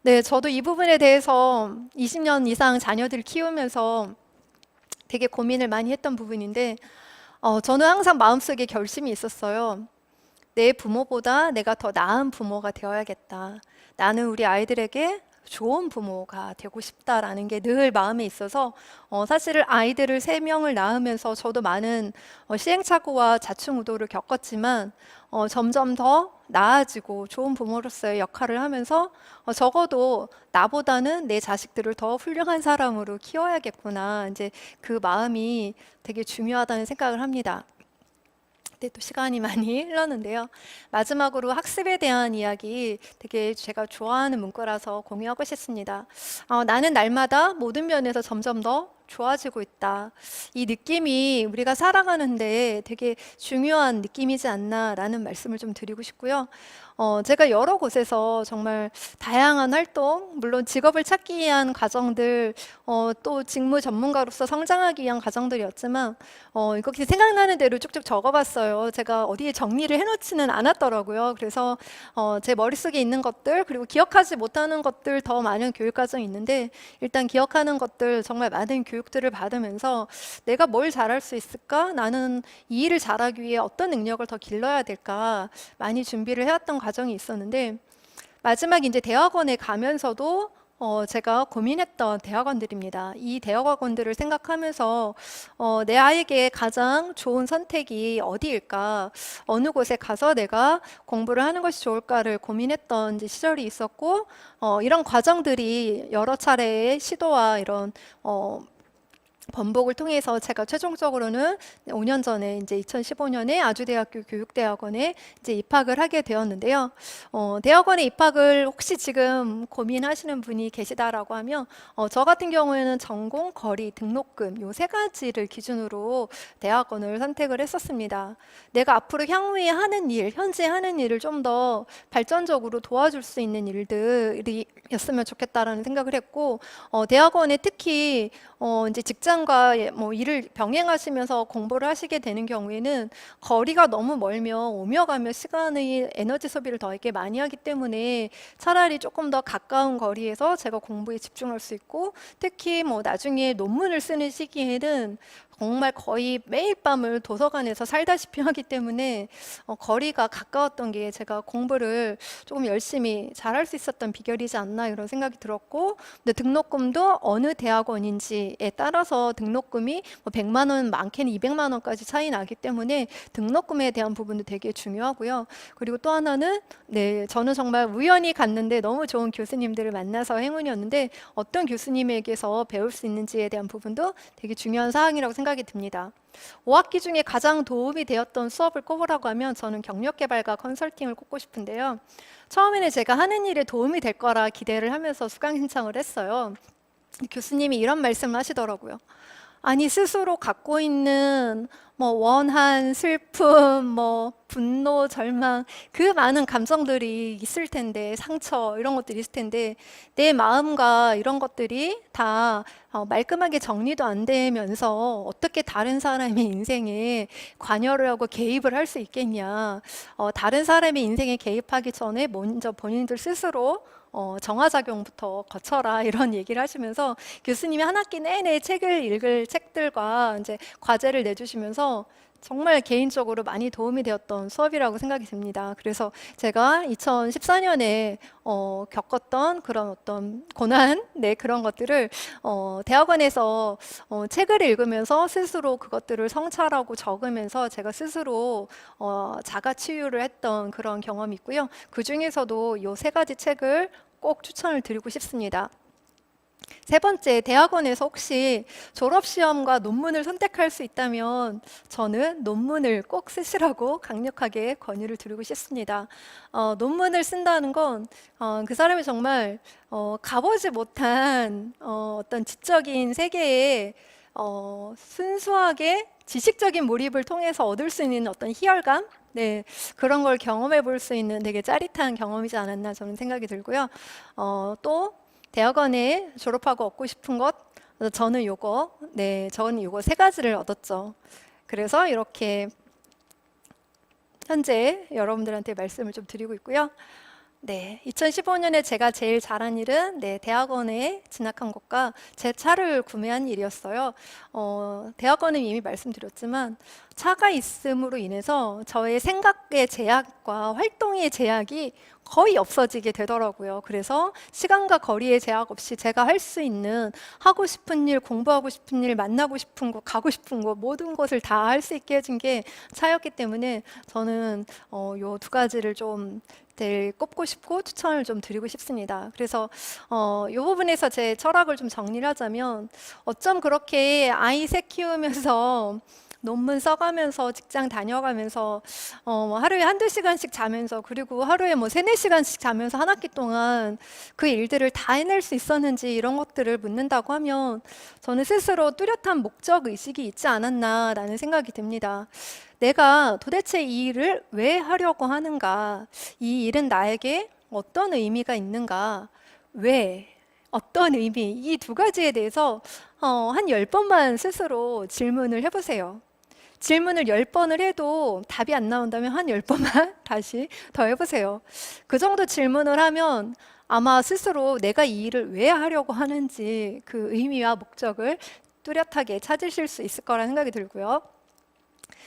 S1: 네, 저도 이 부분에 대해서 20년 이상 자녀들 키우면서 되게 고민을 많이 했던 부분인데, 저는 항상 마음속에 결심이 있었어요. 내 부모보다 내가 더 나은 부모가 되어야겠다. 나는 우리 아이들에게 좋은 부모가 되고 싶다라는 게 늘 마음에 있어서 사실 아이들을 세 명을 낳으면서 저도 많은 시행착오와 좌충우돌을 겪었지만 점점 더 나아지고 좋은 부모로서의 역할을 하면서 적어도 나보다는 내 자식들을 더 훌륭한 사람으로 키워야겠구나. 이제 그 마음이 되게 중요하다는 생각을 합니다. 네, 또 시간이 많이 흘렀는데요. 마지막으로 학습에 대한 이야기 되게 제가 좋아하는 문구라서 공유하고 싶습니다. 나는 날마다 모든 면에서 점점 더 좋아지고 있다. 이 느낌이 우리가 살아가는데 되게 중요한 느낌이지 않나라는 말씀을 좀 드리고 싶고요. 제가 여러 곳에서 정말 다양한 활동, 물론 직업을 찾기 위한 과정들, 또 직무 전문가로서 성장하기 위한 과정들이었지만, 이렇게 생각나는 대로 쭉쭉 적어봤어요. 제가 어디에 정리를 해놓지는 않았더라고요. 그래서 제 머릿속에 있는 것들, 그리고 기억하지 못하는 것들 더 많은 교육 과정이 있는데, 일단 기억하는 것들 정말 많은 교육들을 받으면서 내가 뭘 잘할 수 있을까? 나는 이 일을 잘하기 위해 어떤 능력을 더 길러야 될까? 많이 준비를 해왔던 과정이 있었는데 마지막 이제 대학원에 가면서도 제가 고민했던 대학원들입니다. 이 대학원들을 생각하면서 내 아이에게 가장 좋은 선택이 어디일까, 어느 곳에 가서 내가 공부를 하는 것이 좋을까를 고민했던 이제 시절이 있었고 이런 과정들이 여러 차례의 시도와 이런 번복을 통해서 제가 최종적으로는 5년 전에 이제 2015년에 아주대학교 교육대학원에 이제 입학을 하게 되었는데요. 대학원에 입학을 혹시 지금 고민하시는 분이 계시다라고 하면 저 같은 경우에는 전공, 거리, 등록금 요 세 가지를 기준으로 대학원을 선택을 했었습니다. 내가 앞으로 향후에 하는 일, 현재 하는 일을 좀 더 발전적으로 도와줄 수 있는 일들이었으면 좋겠다라는 생각을 했고 대학원에 특히 이제 직장과 뭐 일을 병행하시면서 공부를 하시게 되는 경우에는 거리가 너무 멀면 오며 가며 시간의 에너지 소비를 되게 많이 하기 때문에 차라리 조금 더 가까운 거리에서 제가 공부에 집중할 수 있고 특히 뭐 나중에 논문을 쓰는 시기에는 정말 거의 매일 밤을 도서관에서 살다시피 하기 때문에 거리가 가까웠던 게 제가 공부를 조금 열심히 잘할 수 있었던 비결이지 않나 않나 이런 생각이 들었고, 근데 등록금도 어느 대학원인지에 따라서 등록금이 뭐 100만 원, 많게는 200만 원까지 차이 나기 때문에 등록금에 대한 부분도 되게 중요하고요. 그리고 또 하나는 저는 정말 우연히 갔는데 너무 좋은 교수님들을 만나서 행운이었는데, 어떤 교수님에게서 배울 수 있는지에 대한 부분도 되게 중요한 사항이라고 생각이 듭니다. 5학기 중에 가장 도움이 되었던 수업을 꼽으라고 하면 저는 경력개발과 컨설팅을 꼽고 싶은데요. 처음에는 제가 하는 일에 도움이 될 거라 기대를 하면서 수강 신청을 했어요. 교수님이 이런 말씀을 하시더라고요. 아니, 스스로 갖고 있는 뭐 원한, 슬픔, 뭐 분노, 절망, 그 많은 감정들이 있을 텐데, 상처 이런 것들이 있을 텐데, 내 마음과 이런 것들이 다 말끔하게 정리도 안 되면서 어떻게 다른 사람의 인생에 관여를 하고 개입을 할 수 있겠냐. 다른 사람의 인생에 개입하기 전에 먼저 본인들 스스로 정화작용부터 거쳐라 이런 얘기를 하시면서, 교수님이 한 학기 내내 책을 읽을 책들과 이제 과제를 내주시면서 정말 개인적으로 많이 도움이 되었던 수업이라고 생각이 듭니다. 그래서 제가 2014년에 겪었던 그런 어떤 고난, 그런 것들을 대학원에서 책을 읽으면서 스스로 그것들을 성찰하고 적으면서 제가 스스로 자가 치유를 했던 그런 경험이 있고요. 그 중에서도 이 세 가지 책을 꼭 추천을 드리고 싶습니다. 세 번째, 대학원에서 혹시 졸업시험과 논문을 선택할 수 있다면 저는 논문을 꼭 쓰시라고 강력하게 권유를 드리고 싶습니다. 논문을 쓴다는 건 그 사람이 정말 가보지 못한 어떤 지적인 세계에 순수하게 지식적인 몰입을 통해서 얻을 수 있는 어떤 희열감, 그런 걸 경험해 볼 수 있는 되게 짜릿한 경험이지 않았나 저는 생각이 들고요. 또 대학원에 졸업하고 얻고 싶은 것, 저는 요거 세 가지를 얻었죠. 그래서 이렇게 현재 여러분들한테 말씀을 좀 드리고 있고요. 2015년에 제가 제일 잘한 일은 대학원에 진학한 것과 제 차를 구매한 일이었어요. 대학원은 이미 말씀드렸지만 차가 있음으로 인해서 저의 생각의 제약과 활동의 제약이 거의 없어지게 되더라고요. 그래서 시간과 거리의 제약 없이 제가 할 수 있는, 하고 싶은 일, 공부하고 싶은 일, 만나고 싶은 곳, 가고 싶은 곳, 모든 것을 다 할 수 있게 해준 게 차였기 때문에 저는 요 두 가지를 좀 꼽고 싶고 추천을 좀 드리고 싶습니다. 그래서 이 부분에서 제 철학을 좀 정리를 하자면, 어쩜 그렇게 아이 새 키우면서 논문 써가면서 직장 다녀가면서 하루에 한두 시간씩 자면서, 그리고 하루에 뭐 세네 시간씩 자면서 한 학기 동안 그 일들을 다 해낼 수 있었는지, 이런 것들을 묻는다고 하면 저는 스스로 뚜렷한 목적 의식이 있지 않았나라는 생각이 듭니다. 내가 도대체 이 일을 왜 하려고 하는가? 이 일은 나에게 어떤 의미가 있는가? 왜? 어떤 의미? 이 두 가지에 대해서 한 10번만 스스로 질문을 해보세요. 질문을 10번을 해도 답이 안 나온다면 한 10번만 다시 더 해보세요. 그 정도 질문을 하면 아마 스스로 내가 이 일을 왜 하려고 하는지 그 의미와 목적을 뚜렷하게 찾으실 수 있을 거라는 생각이 들고요.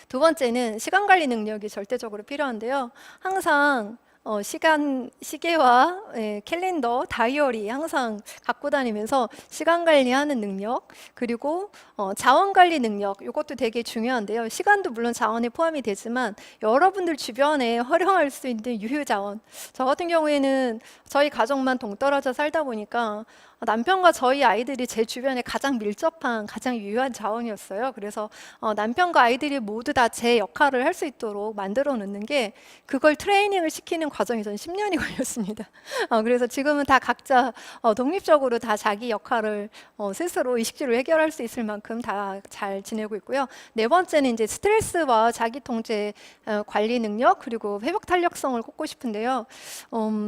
S1: 두 번째는 시간 관리 능력이 절대적으로 필요한데요. 항상 시계와 캘린더, 다이어리 항상 갖고 다니면서 시간 관리하는 능력, 그리고 자원 관리 능력, 이것도 되게 중요한데요. 시간도 물론 자원에 포함이 되지만 여러분들 주변에 활용할 수 있는 유휴 자원. 저 같은 경우에는 저희 가족만 동떨어져 살다 보니까 남편과 저희 아이들이 제 주변에 가장 밀접한, 가장 유효한 자원이었어요. 그래서 남편과 아이들이 모두 다 제 역할을 할 수 있도록 만들어 놓는 게, 그걸 트레이닝을 시키는 과정이 저는 10년이 걸렸습니다. 그래서 지금은 다 각자 독립적으로 다 자기 역할을 스스로 의식주로 해결할 수 있을 만큼 다 잘 지내고 있고요. 네 번째는 이제 스트레스와 자기 통제 관리 능력, 그리고 회복 탄력성을 꼽고 싶은데요.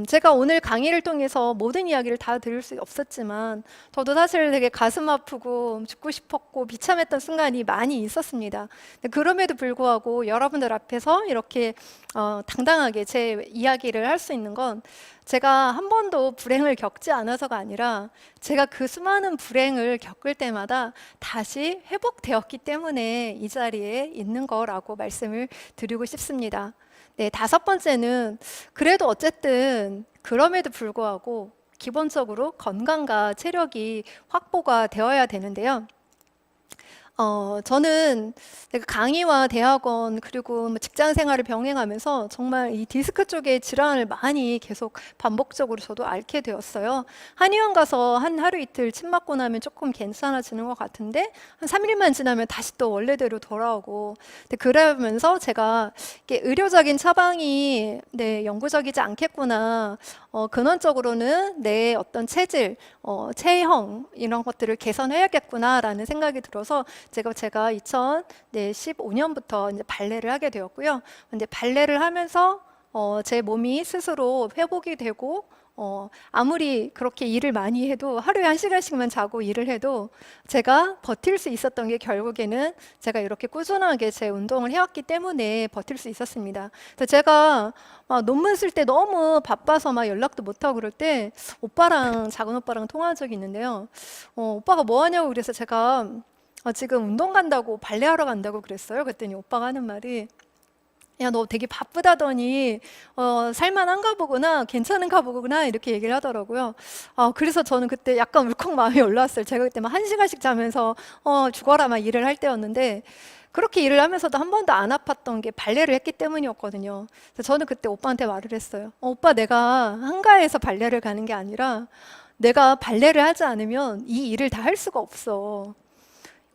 S1: 제가 오늘 강의를 통해서 모든 이야기를 다 들을 수 없었지만 저도 사실 되게 가슴 아프고 죽고 싶었고 비참했던 순간이 많이 있었습니다. 그럼에도 불구하고 여러분들 앞에서 이렇게 당당하게 제 이야기를 할 수 있는 건, 제가 한 번도 불행을 겪지 않아서가 아니라 제가 그 수많은 불행을 겪을 때마다 다시 회복되었기 때문에 이 자리에 있는 거라고 말씀을 드리고 싶습니다. 다섯 번째는 그래도 어쨌든 그럼에도 불구하고 기본적으로 건강과 체력이 확보가 되어야 되는데요. 저는 내가 강의와 대학원 그리고 뭐 직장 생활을 병행하면서 정말 이 디스크 쪽의 질환을 많이 계속 반복적으로 저도 앓게 되었어요. 한의원 가서 한 하루 이틀 침 맞고 나면 조금 괜찮아지는 것 같은데 한 3일만 지나면 다시 또 원래대로 돌아오고, 근데 그러면서 제가 이게 의료적인 처방이 영구적이지 않겠구나. 근원적으로는 내 어떤 체질, 체형 이런 것들을 개선해야겠구나라는 생각이 들어서 제가 2015년부터 이제 발레를 하게 되었고요. 근데 발레를 하면서 제 몸이 스스로 회복이 되고, 아무리 그렇게 일을 많이 해도 하루에 1시간씩만 자고 일을 해도 제가 버틸 수 있었던 게 결국에는 제가 이렇게 꾸준하게 제 운동을 해왔기 때문에 버틸 수 있었습니다. 그래서 제가 논문 쓸 때 너무 바빠서 막 연락도 못하고 그럴 때 작은 오빠랑 통화한 적이 있는데요. 오빠가 뭐 하냐고 그래서 제가 지금 운동 간다고 발레하러 간다고 그랬어요. 그랬더니 오빠가 하는 말이 야, 너 되게 바쁘다더니 살만한가 보구나, 괜찮은가 보구나 이렇게 얘기를 하더라고요. 그래서 저는 그때 약간 울컥 마음이 올라왔어요. 제가 그때 막 1시간씩 자면서 죽어라 막 일을 할 때였는데 그렇게 일을 하면서도 한 번도 안 아팠던 게 발레를 했기 때문이었거든요. 그래서 저는 그때 오빠한테 말을 했어요. 오빠, 내가 한가해서 발레를 가는 게 아니라 내가 발레를 하지 않으면 이 일을 다 할 수가 없어.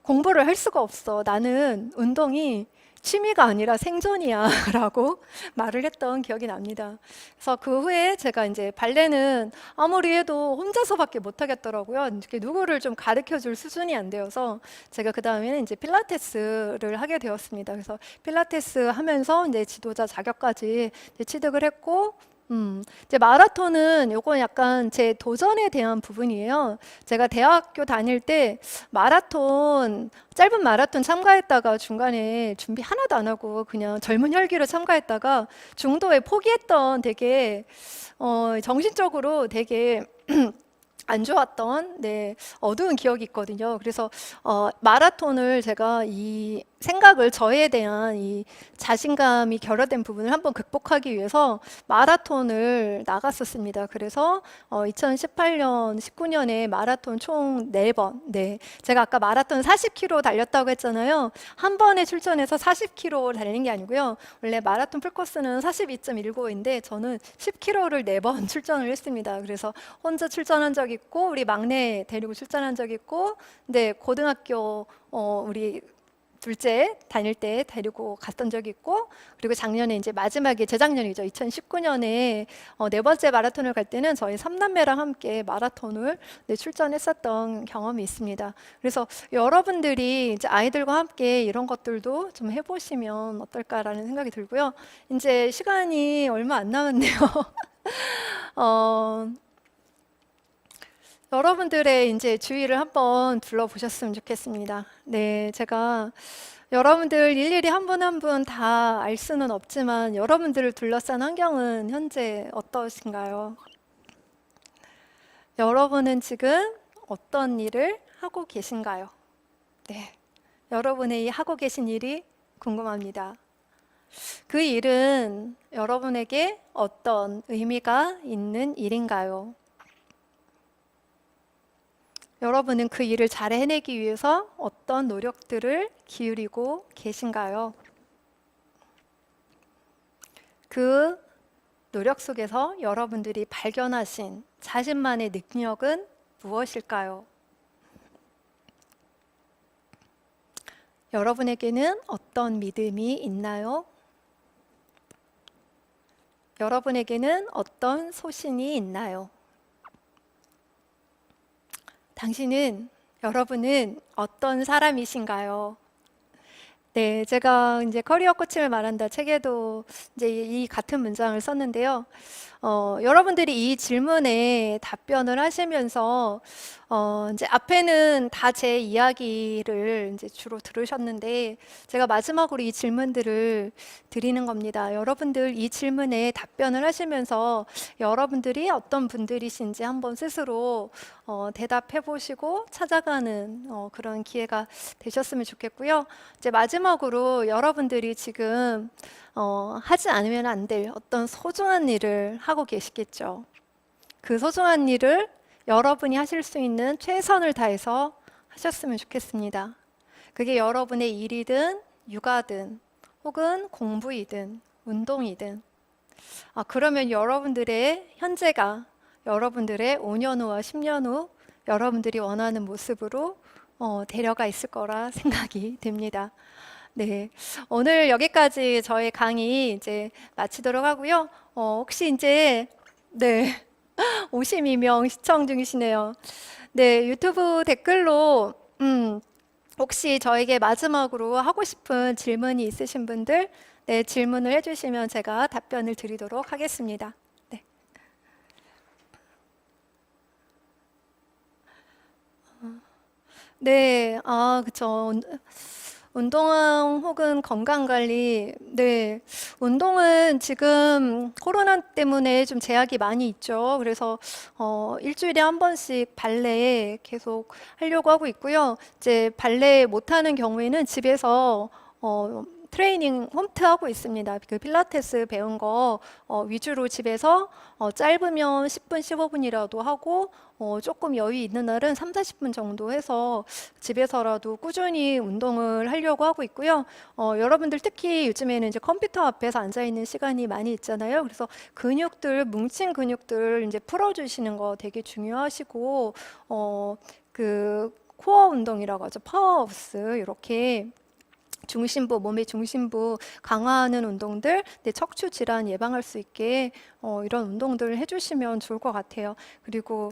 S1: 공부를 할 수가 없어. 나는 운동이 취미가 아니라 생존이야 라고 말을 했던 기억이 납니다. 그래서 그 후에 제가 이제 발레는 아무리 해도 혼자서밖에 못 하겠더라고요. 이렇게 누구를 좀 가르쳐 줄 수준이 안 되어서 제가 그 다음에는 이제 필라테스를 하게 되었습니다. 그래서 필라테스 하면서 이제 지도자 자격까지 이제 취득을 했고, 이제 마라톤은 요건 약간 제 도전에 대한 부분이에요. 제가 대학교 다닐 때 짧은 마라톤 참가했다가 중간에 준비 하나도 안 하고 그냥 젊은 혈기로 참가했다가 중도에 포기했던 되게 정신적으로 되게 안 좋았던 어두운 기억이 있거든요. 그래서 마라톤을 제가 이 생각을, 저에 대한 이 자신감이 결여된 부분을 한번 극복하기 위해서 마라톤을 나갔었습니다. 그래서 2018년, 19년에 마라톤 총 4번. 제가 아까 마라톤 40km 달렸다고 했잖아요. 한 번에 출전해서 40km 달린 게 아니고요. 원래 마라톤 풀코스는 42.195인데 저는 10km를 4번 출전을 했습니다. 그래서 혼자 출전한 적 있고, 우리 막내 데리고 출전한 적 있고, 고등학교 우리 둘째 다닐 때 데리고 갔던 적이 있고, 그리고 작년에 이제 마지막에 재작년이죠. 2019년에 4번째 마라톤을 갈 때는 저희 3남매랑 함께 마라톤을 출전했었던 경험이 있습니다. 그래서 여러분들이 이제 아이들과 함께 이런 것들도 좀 해보시면 어떨까라는 생각이 들고요. 이제 시간이 얼마 안 남았네요. 여러분들의 이제 주위를 한번 둘러보셨으면 좋겠습니다. 제가 여러분들 일일이 한 분 한 분 다 알 수는 없지만 여러분들을 둘러싼 환경은 현재 어떠신가요? 여러분은 지금 어떤 일을 하고 계신가요? 여러분의 이 하고 계신 일이 궁금합니다. 그 일은 여러분에게 어떤 의미가 있는 일인가요? 여러분은 그 일을 잘 해내기 위해서 어떤 노력들을 기울이고 계신가요? 그 노력 속에서 여러분들이 발견하신 자신만의 능력은 무엇일까요? 여러분에게는 어떤 믿음이 있나요? 여러분에게는 어떤 소신이 있나요? 여러분은 어떤 사람이신가요? 제가 이제 커리어 코칭을 말한다 책에도 이제 이 같은 문장을 썼는데요. 여러분들이 이 질문에 답변을 하시면서 이제 앞에는 다 제 이야기를 이제 주로 들으셨는데 제가 마지막으로 이 질문들을 드리는 겁니다. 여러분들 이 질문에 답변을 하시면서 여러분들이 어떤 분들이신지 한번 스스로 대답해 보시고 찾아가는 그런 기회가 되셨으면 좋겠고요. 이제 마지막으로 여러분들이 지금 하지 않으면 안 될 어떤 소중한 일을 하고 계시겠죠. 그 소중한 일을 여러분이 하실 수 있는 최선을 다해서 하셨으면 좋겠습니다. 그게 여러분의 일이든 육아든 혹은 공부이든 운동이든 그러면 여러분들의 현재가 여러분들의 5년 후와 10년 후 여러분들이 원하는 모습으로 데려가 있을 거라 생각이 됩니다. 네, 오늘 여기까지 저의 강의 이제 마치도록 하고요. 혹시 이제 네, 52명 시청 중이시네요. 네, 유튜브 댓글로 혹시 저에게 마지막으로 하고 싶은 질문이 있으신 분들 네, 질문을 해주시면 제가 답변을 드리도록 하겠습니다. 네. 네, 그쵸. 운동 혹은 건강 관리. 네. 운동은 지금 코로나 때문에 좀 제약이 많이 있죠. 그래서 일주일에 한 번씩 발레 계속 하려고 하고 있고요. 이제 발레 못하는 경우에는 집에서 트레이닝 홈트 하고 있습니다. 그 필라테스 배운 거 위주로 집에서 짧으면 10분, 15분이라도 하고 조금 여유 있는 날은 3, 40분 정도 해서 집에서라도 꾸준히 운동을 하려고 하고 있고요. 여러분들 특히 요즘에는 이제 컴퓨터 앞에서 앉아 있는 시간이 많이 있잖아요. 그래서 근육들, 뭉친 근육들 이제 풀어주시는 거 되게 중요하시고, 그 코어 운동이라고 하죠. 파워하우스 이렇게 중심부, 몸의 중심부 강화하는 운동들, 척추 질환 예방할 수 있게 이런 운동들을 해주시면 좋을 것 같아요. 그리고